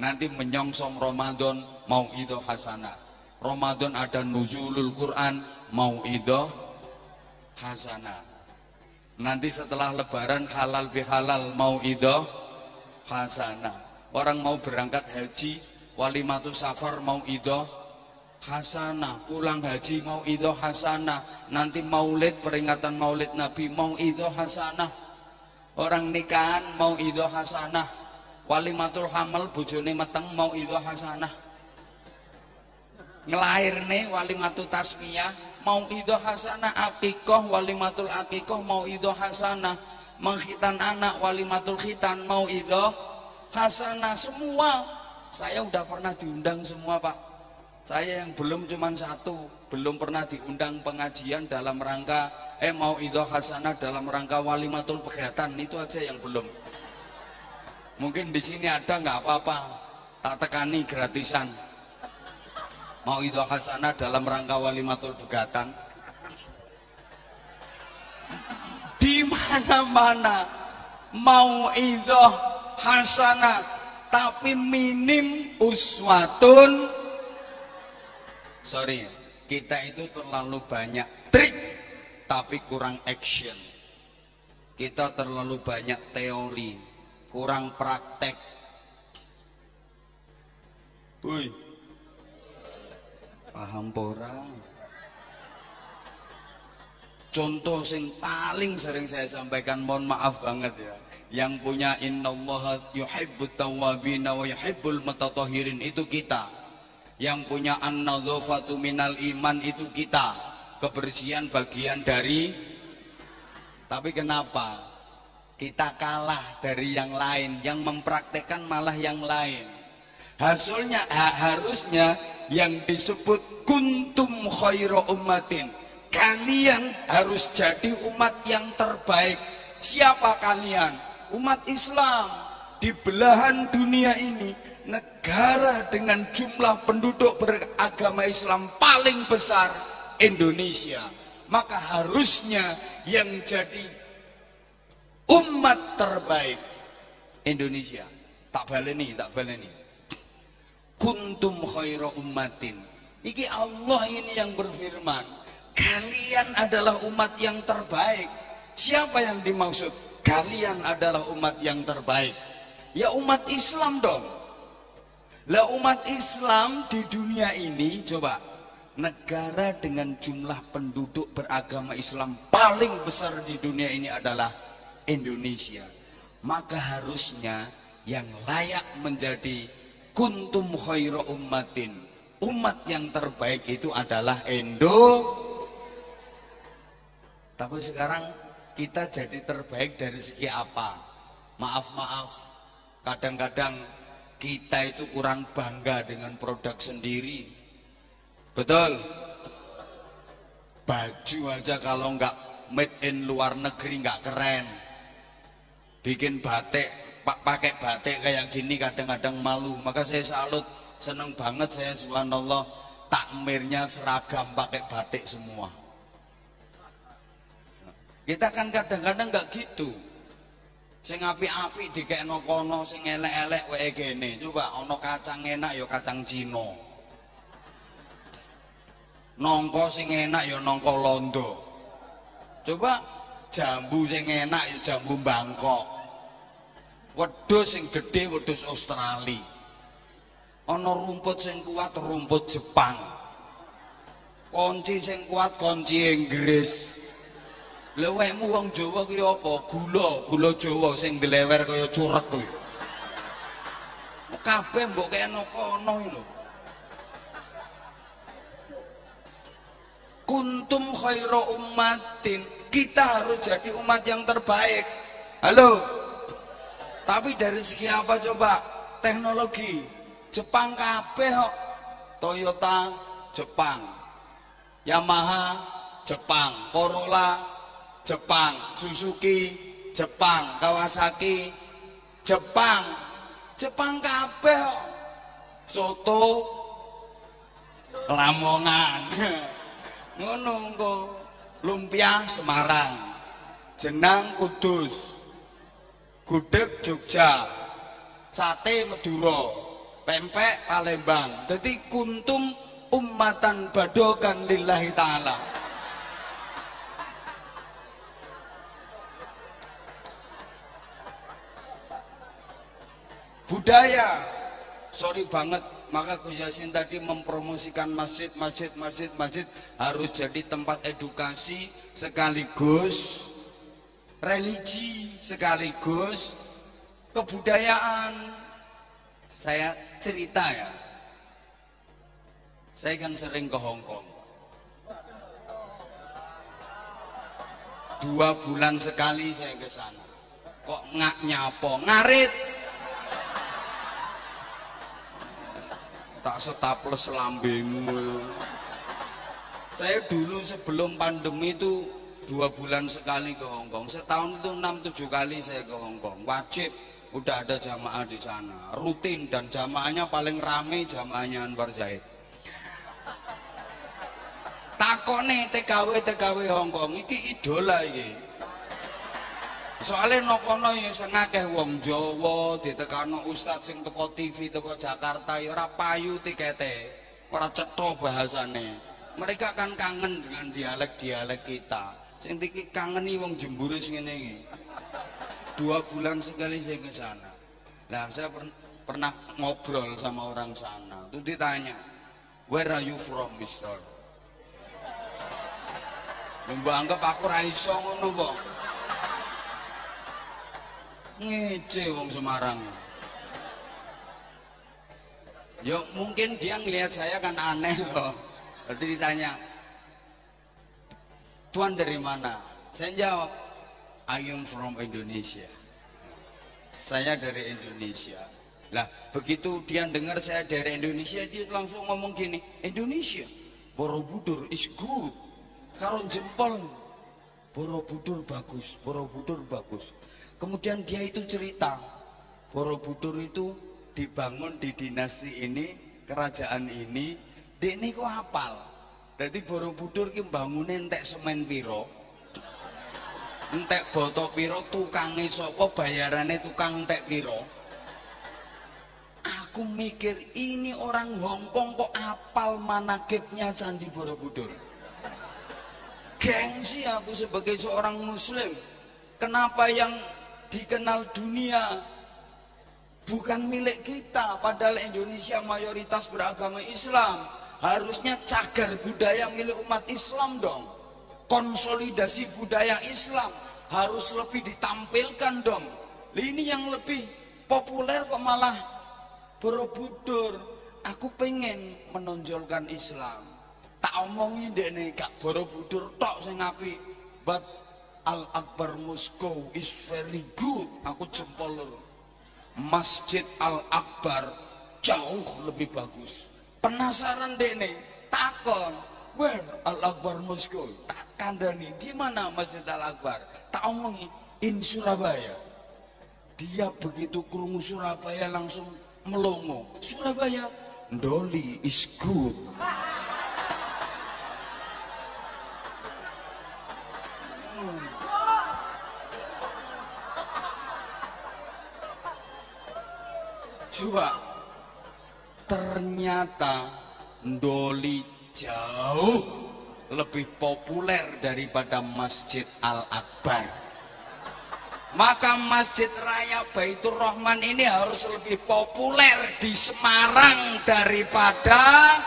Nanti menyongsong Ramadan, mauidhah hasanah. Ramadan ada nuzulul Quran, mauidhah hasanah. Nanti setelah lebaran halal bihalal, mauidhah hasanah. Orang mau berangkat haji, walimatus safar, mauidhah hasanah. Pulang haji mauidhah hasanah. Nanti maulid, peringatan maulid Nabi, mauidhah hasanah. Orang nikahan mauidhah hasanah. Walimatul hamal bojone meteng, mauidhah hasanah. Ngelahirne walimatul tasmiyah, mauidhah hasanah. Akikoh, walimatul akikoh, mauidhah hasanah. Menghitan anak, walimatul khitan, mauidhah hasanah. Semua saya udah pernah diundang semua, Pak. Saya yang belum cuma satu, belum pernah diundang pengajian dalam rangka mauidhah hasanah dalam rangka walimatul pegatan, itu aja yang belum. Mungkin di sini ada, nggak apa-apa, tak tekani gratisan. Mauidhah hasanah dalam rangka walimatul pegatan. Di mana-mana mauidhah hasanah, tapi minim uswatun. Sorry, kita itu terlalu banyak trik tapi kurang action. Kita terlalu banyak teori, kurang praktek. Woi, paham pora? Contoh sing paling sering saya sampaikan, mohon maaf banget ya, yang punya innallaha yuhibbut tawwabin wa yuhibbul mutatahhirin itu kita. Yang punya an-nadzafatu minal iman itu kita. Kebersihan bagian dari. Tapi kenapa Kita kalah dari yang lain, yang mempraktekkan malah yang lain. Hasilnya harusnya yang disebut kuntum khairu ummatin. Kalian harus jadi umat yang terbaik. Siapa kalian? Umat Islam. Di belahan dunia ini, negara dengan jumlah penduduk beragama Islam paling besar Indonesia. Maka harusnya yang jadi umat terbaik Indonesia. Tak baleni. Kuntum khairu ummatin. Iki Allah ini yang berfirman, kalian adalah umat yang terbaik. Siapa yang dimaksud? Kalian adalah umat yang terbaik. Ya umat Islam dong. Lah umat Islam di dunia ini, coba, negara dengan jumlah penduduk beragama Islam paling besar di dunia ini adalah Indonesia. Maka harusnya yang layak menjadi kuntum khairu ummatin, umat yang terbaik itu adalah Tapi sekarang kita jadi terbaik dari segi apa? Maaf, kadang-kadang kita itu kurang bangga dengan produk sendiri. Betul? Baju aja kalau nggak made in luar negeri nggak keren. Bikin batik, pakai batik kayak gini kadang-kadang malu. Maka saya salut, seneng banget saya, subhanallah, takmirnya seragam pakai batik semua. Kita kan kadang-kadang nggak gitu. Sing api-api dikekno kono, sing elek-elek wae kene. Coba ono kacang enak ya kacang Cina. Nongko sing enak ya nongko Londo. Coba jambu sing enak ya jambu Bangkok. Wedhus sing gede wedhus Australia. Ono rumput sing kuat rumput Jepang. Kunci sing kuat kunci Inggris. Lewekmu wong Jawa ki apa? Gula Jawa sing dilewer kaya curek kuwi. Kabeh mbok kene kono iki lho. Kuntum khairu ummatin. Kita harus jadi umat yang terbaik. Halo. Tapi dari segi apa coba? Teknologi. Jepang kabeh kok. Toyota Jepang. Yamaha Jepang, Corolla Jepang, Suzuki Jepang, Kawasaki Jepang kabeh kok. Soto Lamongan ngono kok. Lumpia Semarang, jenang Kudus, gudeg Jogja, sate Madura, pempek Palembang. Jadi kuntum ummatan badokan lillahi ta'ala. Budaya, sorry banget, maka Gus Yasin tadi mempromosikan masjid harus jadi tempat edukasi sekaligus religi sekaligus kebudayaan. Saya cerita ya, saya kan sering ke Hong Kong. 2 bulan sekali saya ke sana. Kok nggak nyapo ngarit? Tak setaples lambemu. Saya dulu sebelum pandemi itu 2 bulan sekali ke Hong Kong. Setahun itu 6-7 kali saya ke Hong Kong. Wajib udah ada jamaah di sana, rutin, dan jamaahnya paling rame jamaahnya Anwar Zaid. Takone TKW Hong Kong iki idola iki. Soalnya nokono ya sing akeh wong Jawa ditekano ustadz sing teko TV teko Jakarta ya ora payu tikete, ora cetha bahasane. Mereka kan kangen dengan dialek-dialek kita. Sing iki kangeni wong Jembure sing ngene iki. 2 bulan sekali saya ke sana. Nah, saya pernah ngobrol sama orang sana. Tuh ditanya, "Where are you from, Mister?" Mbok anggap aku ra iso ngono kok. Ngece wong Semarang. Ya mungkin dia ngelihat saya kan aneh loh. Berarti ditanya, "Tuan dari mana?" Saya jawab, I am from Indonesia. Saya dari Indonesia. Lah, begitu dia dengar saya dari Indonesia, dia langsung ngomong gini, Indonesia, Borobudur is good. Karo jempol, Borobudur bagus, Borobudur bagus. Kemudian dia itu cerita, Borobudur itu dibangun di dinasti ini, kerajaan ini, dek ini kok hafal. Jadi Borobudur ki bangunnya entek semen piro, entek boto piro, tukangnya sopo, bayarannya tukang entek piro. Aku mikir ini orang Hongkong kok apal manakibnya Candi Borobudur. Gengsi aku sebagai seorang muslim. Kenapa yang dikenal dunia bukan milik kita, padahal Indonesia mayoritas beragama Islam. Harusnya cagar budaya milik umat Islam dong. Konsolidasi budaya Islam harus lebih ditampilkan dong. Ini yang lebih populer kok malah Borobudur. Aku pengen menonjolkan Islam. Tak omongin dek nih kak Borobudur tok sing ngapi. But Al Akbar Moskow is very good. Aku jempol lho. Masjid Al Akbar jauh lebih bagus. Penasaran dek nih, takon, where Al Akbar Moskow? Tak kandani, di mana Masjid Al Akbar? Tak omongin in Surabaya. Dia begitu krungu Surabaya langsung melongo. Surabaya, Ndoli is good. Coba, ternyata Ndoli jauh lebih populer daripada Masjid Al Akbar. Maka Masjid Raya Baitur Rahman ini harus lebih populer di Semarang daripada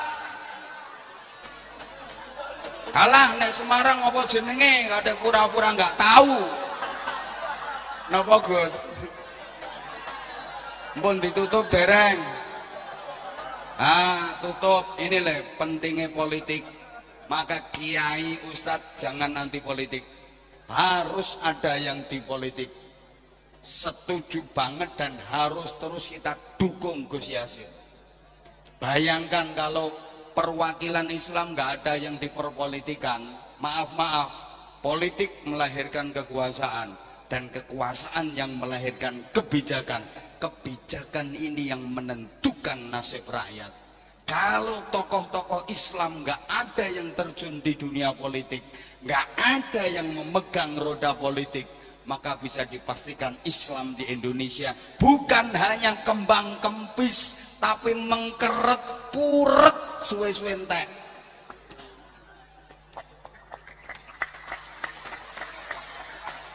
alah nek Semarang apa jenenge kadek pura-pura nggak tahu. Napa Gus? Mpun ditutup dereng. Tutup. Ini leh pentingnya politik. Maka kiai ustadz jangan anti politik. Harus ada yang di politik. Setuju banget dan harus terus kita dukung Gus Yassin. Bayangkan kalau perwakilan Islam nggak ada yang diperpolitikan. Maaf, politik melahirkan kekuasaan dan kekuasaan yang melahirkan kebijakan. Kebijakan ini yang menentukan nasib rakyat. Kalau tokoh-tokoh Islam nggak ada yang terjun di dunia politik, nggak ada yang memegang roda politik, maka bisa dipastikan Islam di Indonesia bukan hanya kembang kempis, tapi mengkeret puret suwe-suwe entek.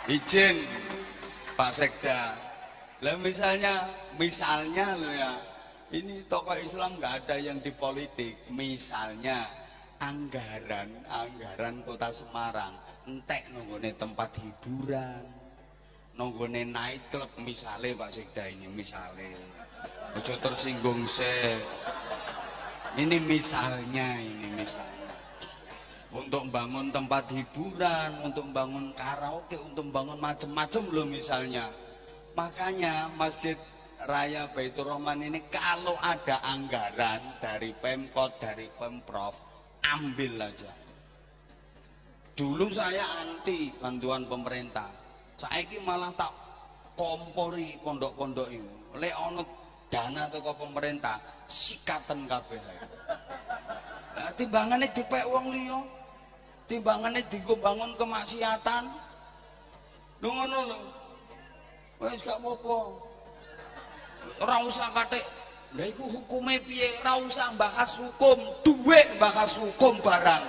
Izin Pak Sekda, lah misalnya lo ya, ini tokoh Islam nggak ada yang di politik. Misalnya anggaran kota Semarang entek nonggone tempat hiburan, nonggone night club misalnya Pak Sekda, ini misalnya ojo tersinggung ini misalnya untuk bangun tempat hiburan, untuk bangun karaoke, untuk bangun macem-macem loh misalnya. Makanya Masjid Raya Baitur Rahman ini kalau ada anggaran dari Pemkot, dari Pemprov, ambil aja. Dulu saya anti bantuan pemerintah, saiki malah tak kompori pondok-pondok itu. Lek ono dana teko pemerintah, sikaten kabeh. Timbangannya dipek wong liya, timbangannya dienggo bangun kemaksiatan. Lho ngono lho. Wis gak apa-apa. Ora usah katik. Lha iku hukume piye? Ora usah bahas hukum, duit bahas hukum barang.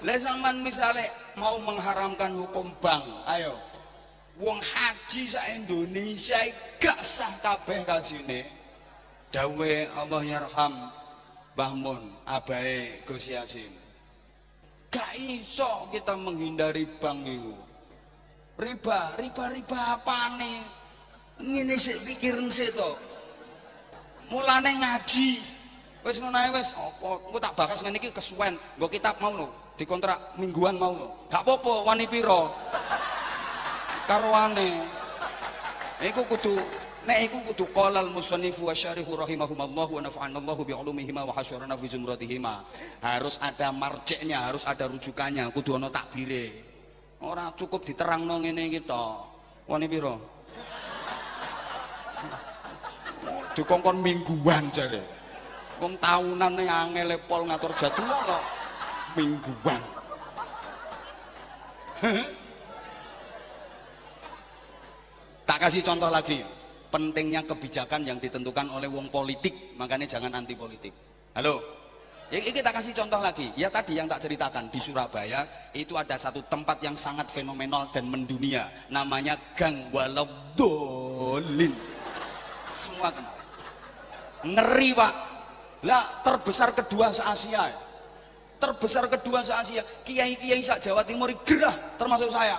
Lah sampean misale mau mengharamkan hukum bank, ayo. Wong haji sak Indonesia gak sah kabeh kajine. Dawe Allah yarham Mbah Mun, abahe Gus Yassin. Gak iso kita menghindari bank itu. Riba apane? Ngene sik pikirin sik to. Mulane ngaji. Wis ngono ae wis, apa engko tak bakas ngene iki kesuwen. Nggo kitab mau lho, dikontrak mingguan mau lho. Gak apa-apa, wani pira? Karwane. Iku kudu nek iku kudu qalal musannifu wa syarihu rahimahumallahu wa nafa'anallahu bi ulumihima wa hasyarana fi zumratihima. Harus ada marjeknya, harus ada rujukannya, kudu ana takbire. Ora cukup diterangno ngene iki tok. Wani pira? Dikongkon mingguan jare. Wong tahunan yang angel pol ngatur jadwal kok mingguan. Tak kasih contoh lagi, pentingnya kebijakan yang ditentukan oleh wong politik, makanya jangan anti politik. Halo, ini kita kasih contoh lagi. Ya tadi yang tak ceritakan di Surabaya itu ada satu tempat yang sangat fenomenal dan mendunia, namanya Gang Waladolin. Semua kenal. Ngeri pak. Lah terbesar kedua se-Asia. Terbesar kedua se-Asia. Kiai-kiai sak Jawa Timur gerah termasuk saya.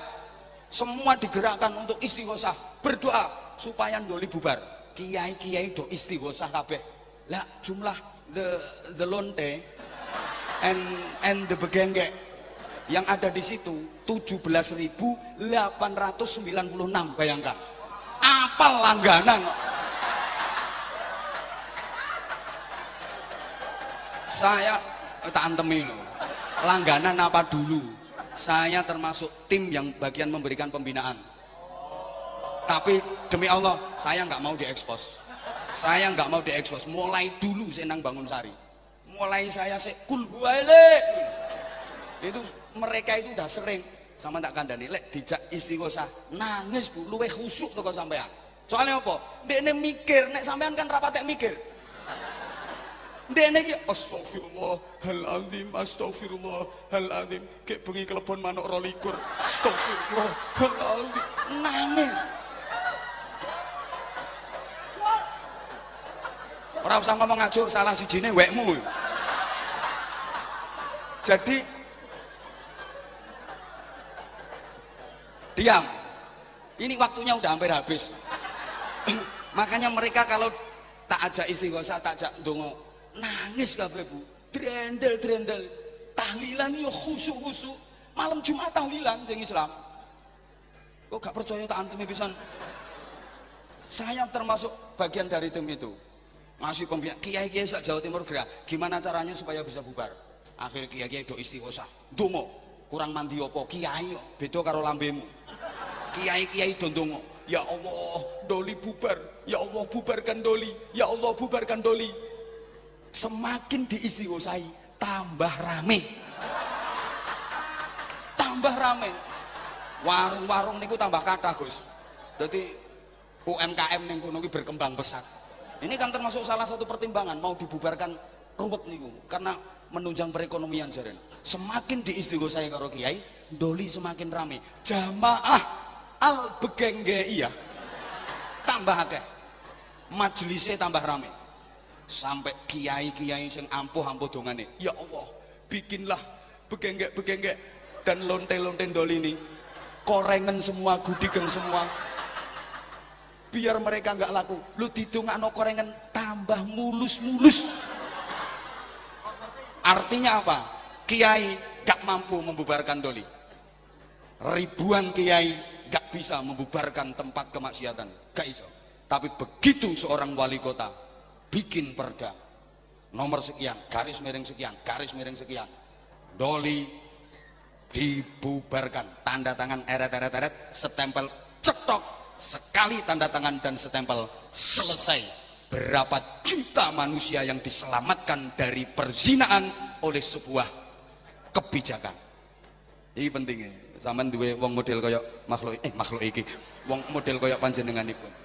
Semua digerakkan untuk istighosah, berdoa supaya Ndoli bubar. Kiai-kiai do istighosah kabeh. Lah jumlah the lonte and the begengge yang ada di situ 17.896, bayangkan. Apal langganan. Saya tak antemi loh, langganan apa dulu. Saya termasuk tim yang bagian memberikan pembinaan. Tapi demi Allah saya nggak mau diekspos. Saya nggak mau diekspos. Mulai dulu saya nang Bangunsari. Mulai saya kul huwaile. Itu mereka itu udah sering sama tak kandani lek dijak istighosah nangis bu, luweh khusuk tuh sampean. Soalnya apa? Dekne mikir, nek sampean kan rapatek mikir. Dene iki astagfirullahaladzim, astagfirullahaladzim, kayak bengi kelebon manuk 22, astagfirullahaladzim, nangis. Ora usah ngomong ngajur, salah sijine wekmu. Jadi diam. Ini waktunya udah hampir habis. Makanya mereka kalau tak ajak istighosah, tak ajak ndonga, nangis kabeh bu, drendel tahlilan yo khusuk malam Jumat tahlilan sing Islam. Kok gak percaya tak antemi pisan. Saya termasuk bagian dari tim itu, ngasih pembinaan kiai-kiai sak Jawa Timur gerak gimana caranya supaya bisa bubar. Akhir kiai-kiai do istighosah, ndonga kurang mandi apa kiai beda karo lambemu. Kiai-kiai do ndonga, ya Allah Doli bubar, ya Allah bubarkan Doli, ya Allah bubarkan Doli. Semakin diistighosahi tambah rame, warung-warung niku tambah kathah Gus. Jadi UMKM ning kono iki berkembang pesat. Ini kan termasuk salah satu pertimbangan mau dibubarkan ruwet niku karena menunjang perekonomian jaren. Semakin diistighosahi karo kiai, Doli semakin rame. Jamaah al begengge iya tambah akeh, majelisnya tambah rame. Sampai kiai-kiai sing ampuh dongane, ya Allah bikinlah begenggek dan lonte-lonte Doli ini korengan semua, gudigen semua, biar mereka nggak laku. Lu didongakno korengan tambah mulus. Artinya apa? Kiai gak mampu membubarkan Doli, ribuan kiai gak bisa membubarkan tempat kemaksiatan, gak iso. Tapi begitu seorang wali kota bikin perda nomor sekian, garis miring sekian, Doli dibubarkan, tanda tangan eret, setempel cetok, sekali tanda tangan dan setempel selesai. Berapa juta manusia yang diselamatkan dari perzinaan oleh sebuah kebijakan. Ini pentingnya sampean duwe wong model koyok makhluk iki, wong model koyok panjenenganipun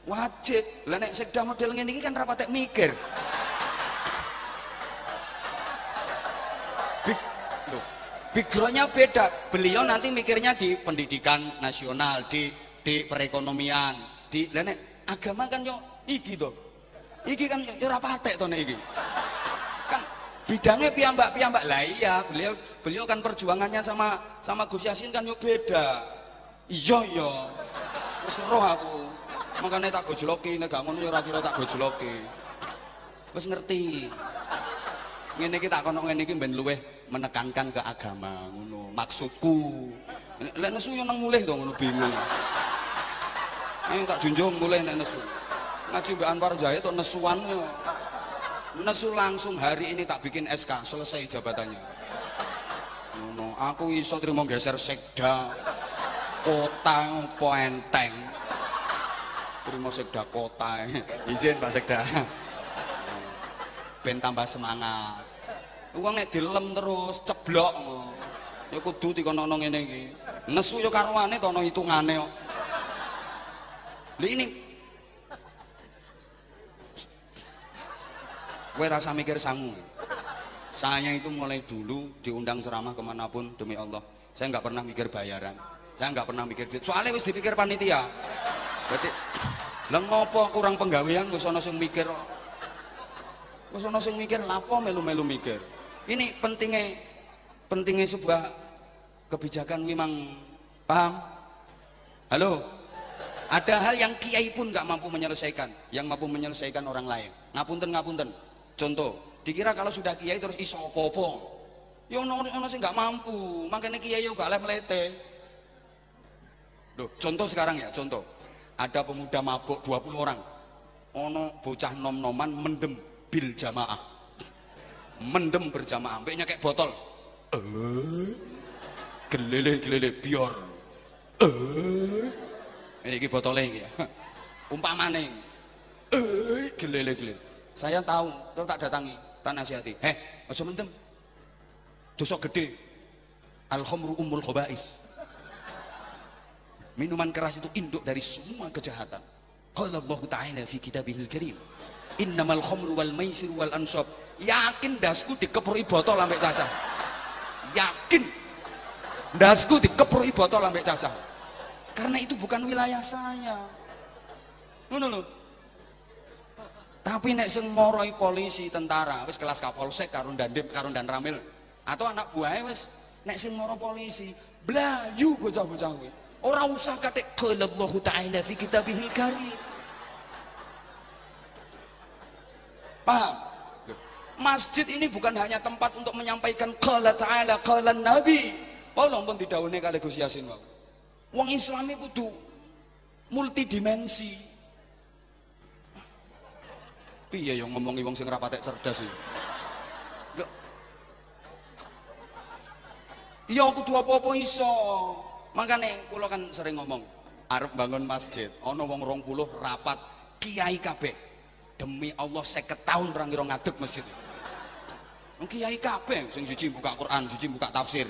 wajib. Lah nek sekda model ngene iki kan ra patek mikir. Backgroundnya beda. Beliau nanti mikirnya di pendidikan nasional, di perekonomian, di lah nek agama kan yo iki to. Iki kan yo ora patek to nek iki. Kan bidangnya piyambak. Lah iya, beliau kan perjuangannya sama Gus Yasin kan yo beda. Iya. Wis roh aku. Makanya tak gojloki, nek gak ngono ya ora kira tak gojloki. Wis ngerti. Ngene iki tak kono ngene iki ben luweh menekankan ke agama ngono. Maksudku. Lek nesu yo nang mulih to ngono bingung. Ayo tak junjung mulih nek nesu. Ngaji Mbak Anwar Zahid tok nesuan yo. Nesu langsung hari ini tak bikin SK, selesai jabatannya. Ngono, aku iso trimo geser sekda kota apa enteng. Trimo sekda kota. Izin Pak Sekda. Ben tambah semangat. Wong nek dilem terus ceblok ya kudu dikono ngene iki. Nesu yo karuane to ana hitungane kok. Lha ini kowe rasa mikir sangu. Saya itu mulai dulu diundang ceramah kemanapun demi Allah, saya nggak pernah mikir bayaran, saya nggak pernah mikir duit. Soalnya wis dipikir panitia. Berarti lha ngopo kurang penggawean wis ana sing mikir. Wis ana sing mikir lapo melu-melu mikir. Ini pentingnya sebuah kebijakan memang paham? Halo? Ada hal yang kiai pun nggak mampu menyelesaikan, yang mampu menyelesaikan orang lain. Ngapunten. Contoh, dikira kalau sudah kiai terus iso apa-apa. Ya ono sing nggak mampu, makanya kiai yo gak oleh melete. Loh, contoh sekarang ya, contoh. Ada pemuda mabuk 20 orang. Ono bocah nom-noman mendem bil jamaah. Mendem berjamaah, mbeknya kayak botol. Gelele biar. Ini botolnya iki ya. Umpamane. Gelele. Saya tahu, kalau tak datangi, tak nasihati. Aja mendem. Dosa gede. Al-khamru ummul khaba'is. Minuman keras itu induk dari semua kejahatan. Qala Allah Ta'ala fi kitabihil karim. Innamal khamru wal maisir wal ansab. Yakin dasku dikepruki botol ambek cacah. Yakin dasku dikepruki botol ambek cacah. Karena itu bukan wilayah saya. Ngono lho. Tapi nek sing moroi polisi, tentara, wis kelas Kapolsek karo Dandim karo Dan Ramil atau anak buahnya wis nek sing moro polisi, blayu bocah-bocah kuwi. Ora usah katik qala Allah Ta'ala fi kitabihil karim. Paham? Masjid ini bukan hanya tempat untuk menyampaikan qala ta'ala qala nabi. Wong pun didhawuhi kali Gus Yasin wae. Wong Islam kudu multidimensi. Piye yang ngomongi wong sing ora patek cerdas iki? Iya kudu apa-apa iso. Makane kula kan sering ngomong, arep bangun masjid, ana wong 20 rapat kiai kabeh. Demi Allah 50 tahun orang kira ngadeg masjid. Kiai kabeh sing siji buka Quran, siji buka tafsir,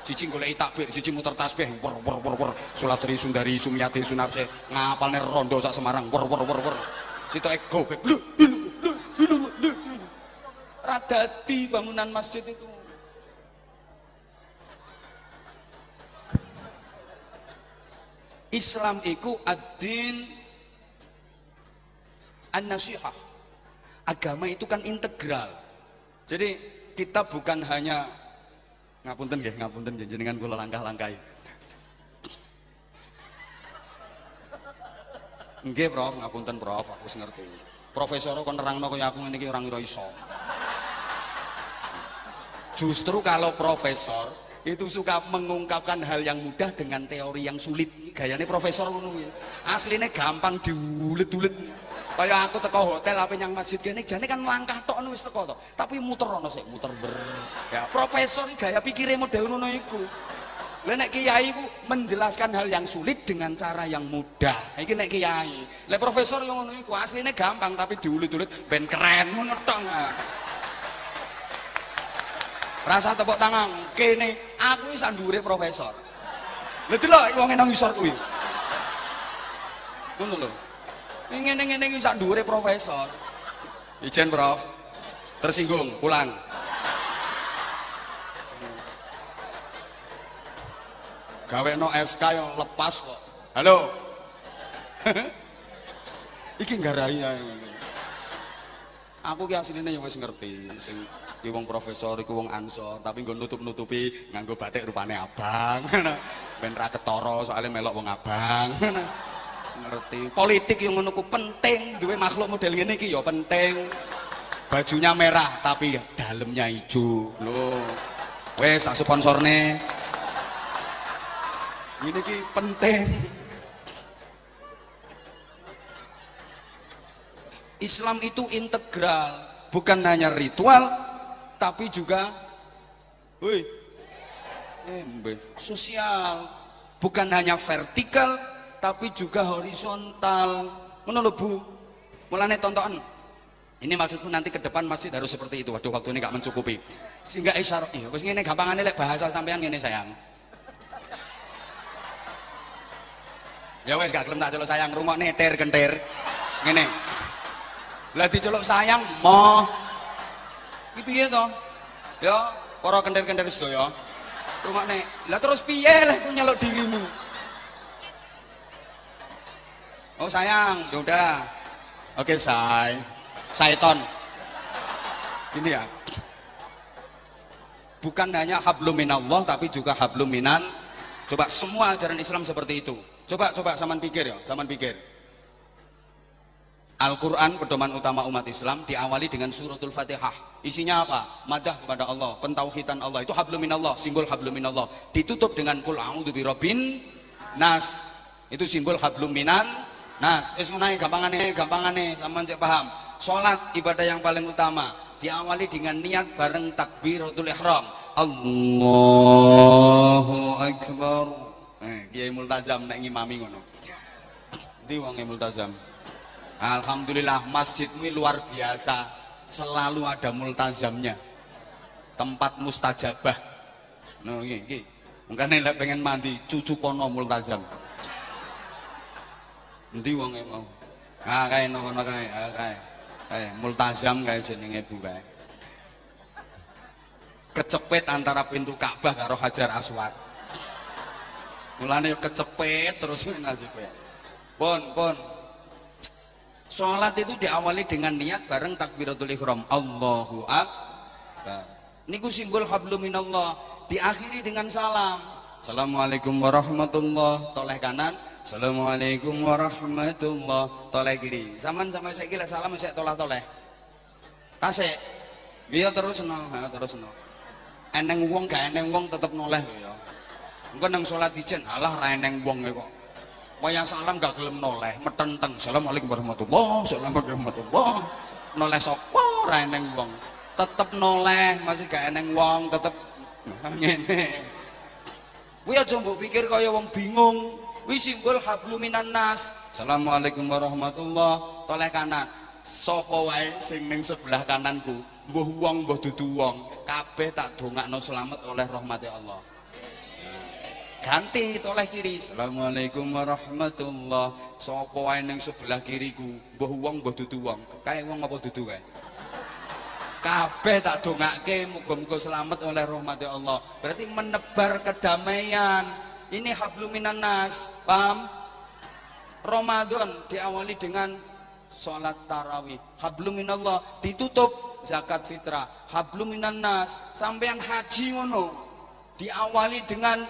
siji goleki takbir, siji muter tasbih, wer. Sulastri Sundari Sumiati Sunarse ngapalne rondo sak Semarang, wer. Sitoke gobek. Radati bangunan masjid itu. Islam iku ad-din an-nasihah. Agama itu kan integral. Jadi kita bukan hanya ngapunten jenengan kula langkah-langkahi. Nggih Prof, ngapunten Prof, aku wis ngerti. Profesor kok nerangno kaya aku ngene iki ora ngira iso. Justru kalau profesor itu suka mengungkapkan hal yang mudah dengan teori yang sulit. Gayane profesor ngono kuwi. Asline gampang diulet-ulet. Kaya aku teko hotel ape nyang masjid kene jane kan langkah tok wis teko to. Tapi muter ono sik, muter ber. Ya, profesor gaya pikire model ngono iku. Lah nek kiai ku menjelaskan hal yang sulit dengan cara yang mudah. Iki nek kiai. Lah profesor yo ngono iku asline gampang tapi diulet-ulet ben keren ngono tok. Rasa tepuk tangan kene aku wis ndure profesor. Lha delok wong nang ngisor kuwi. Ngono lho. Ngene-ngene iki sak ndure profesor. Ijen Prof. Tersinggung, pulang. Gawekno SK yang lepas kok. Halo. Iki nggarai ae. Aku ki asline ya wis ngerti sing iki wong profesor iku wong ansor tapi nggo nutup-nutupi nganggo batik rupane abang. Ben ra ketara soalnya melok wong abang. Wis ngerti. Politik yang ngono ku penting, duwe makhluk model ngene iki ya penting. bajunya merah tapi dalamnya hijau loh. Wes tak sponsorne ini ki penting. Islam itu integral, bukan hanya ritual tapi juga sosial, bukan hanya vertikal tapi juga horizontal. Ngono lho Bu, mulane tonton ini maksudku nanti ke depan masjid harus seperti itu. Waduh waktu ini gak mencukupi sehingga isyarat iya wis ngene gampangane lek bahasa sampean ngene sayang ya wes gak gelem tak celuk sayang rungokne ter kentir ngene lah diceluk sayang moh iki piye to ya para kentir-kentir sedaya rungokne lah terus piye lek ku nyeluk dirimu oh sayang yaudah oke Syaiton gini ya, bukan hanya hablum minallah tapi juga hablum minan. Coba semua ajaran Islam seperti itu. Coba zaman pikir ya, zaman pikir. Al-Quran pedoman utama umat Islam diawali dengan suratul Fatihah. Isinya apa? Madah kepada Allah, pentauhidan Allah. Itu hablum minallah, simbol hablum minallah. Ditutup dengan qul a'udzu birabbin nas. Itu simbol hablum minan nas. Wis menawi gampangane sampean cek paham. Sholat ibadah yang paling utama diawali dengan niat bareng takbiratul ihram. Allahu akbar. Kiai multazam nek ngimami ngono. Ndi wong multazam? Alhamdulillah masjid ini luar biasa. Selalu ada multazamnya. Tempat mustajabah. No iki. Mungkin nek pengen mandi cucu kono multazam. Ndi wong mau? Kae ngono kae. Multazam kayak jenenge Bu kae. Kecepet antara pintu Ka'bah karo Hajar Aswad. Mulane kecepet terus nasibe. Pun. Salat itu diawali dengan niat bareng takbiratul ihram. Allahu akbar. Niku simbol hablum minallah. Diakhiri dengan salam. Assalamualaikum warahmatullahi toleh kanan. Assalamualaikum warahmatullahi toleh kiri. Zaman sama saya kira salam saya toleh. Tasik. Biar terus no. Eneng wong gak eneng wong tetep noleh lho ya. Engko nang salat ijen alah ra eneng wong kok. Wayang salam gak gelem noleh, metenteng. Assalamualaikum warahmatullahi. Assalamualaikum warahmatullahi. Noleh sapa ra eneng wong. Tetep noleh, masih gak eneng wong tetep ngene. Kuwi aja mbok pikir kaya wong bingung. Wis simbol hablum minan nas. Assalamualaikum warahmatullahi toleh kanan. Sapa wae sing ning sebelah kananku, mbuh wong mbuh dudu wong, kabeh tak dongakno selamat oleh rahmati Allah. Ganti toleh kiri. Assalamualaikum warahmatullahi. Sapa wae ning sebelah kiriku, mbuh wong mbuh dudu wong, kae wong apa dudu kae. Kabeh tak dongake muga-muga selamat oleh rahmati Allah. Berarti menebar kedamaian. Ini hablum minan nas, paham? Ramadan diawali dengan sholat tarawih. Hablum minallah ditutup zakat fitrah. Hablum minan nas, sampean haji ngono diawali dengan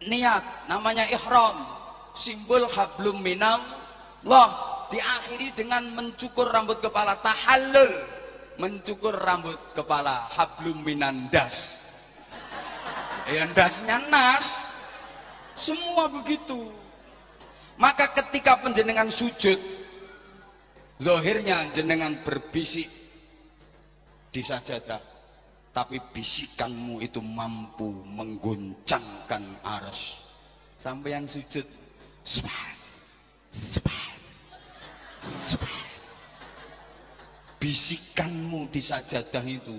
niat namanya ihram. Simbol hablum minallah. Diakhiri dengan mencukur rambut kepala, tahallul. Mencukur rambut kepala, hablum minan das. Yang dasnya nas. Semua begitu. Maka ketika penjenengan sujud, zahirnya jenengan berbisik di sajadah, tapi bisikanmu itu mampu mengguncangkan arsy. Sampai yang sujud, subhan. Bisikanmu di sajadah itu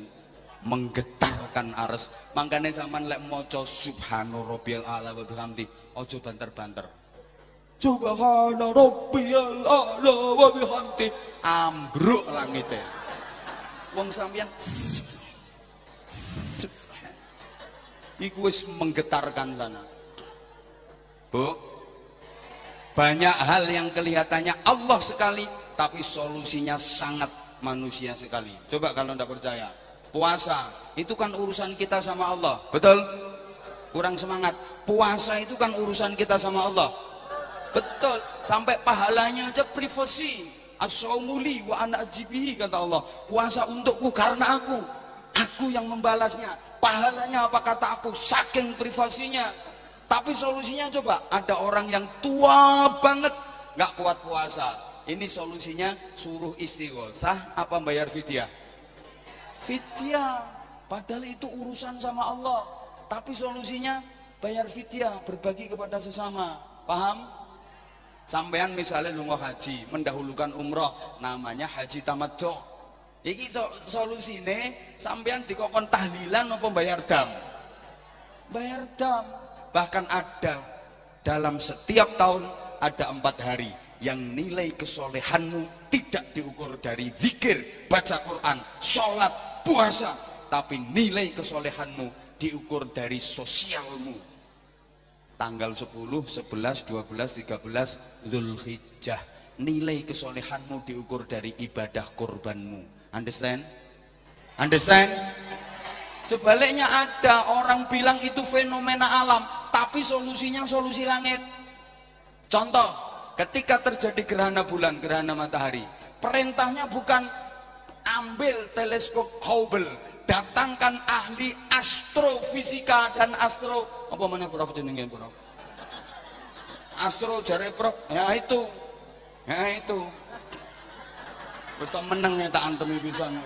menggetarkan arsy. Makanya zaman lek maca subhana rabbiyal a'la wa bihamdi aja banter-banter. Subhana rabbiyal a'la wa bihamdi ambruk langite. Wong sampeyan iku wis menggetarkan sana. Bu, banyak hal yang kelihatannya Allah sekali tapi solusinya sangat manusia sekali. Coba kalau tidak percaya, puasa itu kan urusan kita sama Allah, betul? Kurang semangat. Puasa itu kan urusan kita sama Allah, betul. Sampai pahalanya aja privasi. As-shaumu li wa ana ajibihi, kata Allah. Puasa untukku karena aku yang membalasnya. Pahalanya apa, kata aku, saking privasinya. Tapi solusinya coba, ada orang yang tua banget nggak kuat puasa. Ini solusinya suruh istighosah apa bayar fidyah? Fidyah. Padahal itu urusan sama Allah. Tapi solusinya bayar fidyah, berbagi kepada sesama. Paham? Sampean misalnya lunga haji, mendahulukan umroh, namanya haji tamattu. Iki solusine sampean dikokon tahlilan apa bayar dam? Bayar dam. Bahkan ada dalam setiap tahun ada 4 hari yang nilai kesolehanmu tidak diukur dari zikir, baca Quran, sholat, puasa, tapi nilai kesolehanmu diukur dari sosialmu. Tanggal 10, 11, 12, 13 Dzulhijjah, nilai kesolehanmu diukur dari ibadah kurbanmu. Understand? Understand? Sebaliknya ada orang bilang itu fenomena alam, tapi solusinya solusi langit. Contoh, ketika terjadi gerhana bulan, gerhana matahari, perintahnya bukan ambil teleskop Hubble, datangkan ahli astrofisika dan astro apa mana Prof jenenge Prof? Astro jare Prof, ya itu. Wis tak meneng tak antemi pisan.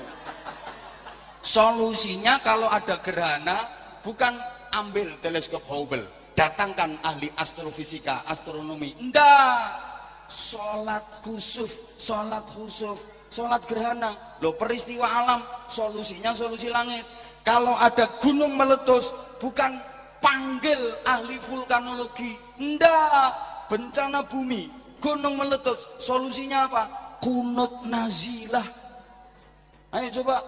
Solusinya kalau ada gerhana bukan ambil teleskop Hubble, datangkan ahli astrofisika, astronomi. Ndak. Salat kusuf, salat gerhana. Loh, peristiwa alam, solusinya solusi langit. Kalau ada gunung meletus, bukan panggil ahli vulkanologi. Ndak. Bencana bumi, gunung meletus, solusinya apa? Kunut nazilah. Ayo coba.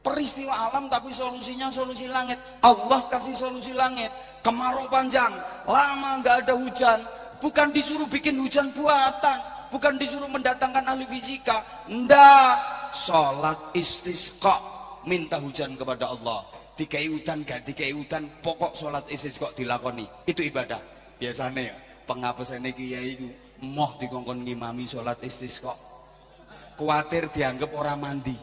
Peristiwa alam tapi solusinya solusi langit. Allah kasih solusi langit. Kemarau panjang, lama nggak ada hujan, bukan disuruh bikin hujan buatan, bukan disuruh mendatangkan ahli fisika. Ndak. Salat istisqa, minta hujan kepada Allah. Dikai hutan gak dikai hutan, pokok salat istisqa dilakoni. Itu ibadah. Biasanya ya pengapesannya kiai itu moh dikongkon ngimami salat istisqa, kuatir dianggap orang mandi.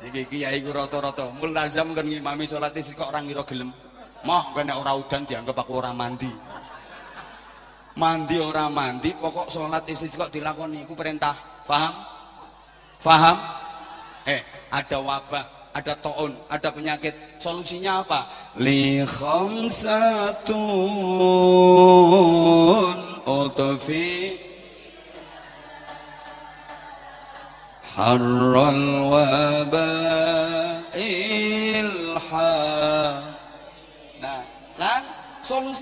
Iki kiai ku rata-rata mulazam kan ngimami salat istisqa orang ngira gelem. Moh kena ora udan dianggap aku ora mandi. Mandi ora mandi, pokok salat istisqa dilakoni, iku perintah. Paham? Paham? Ada wabah, ada taun, ada penyakit. Solusinya apa? Li khamsatun utfi harral wabail ha. Nah, kan solusi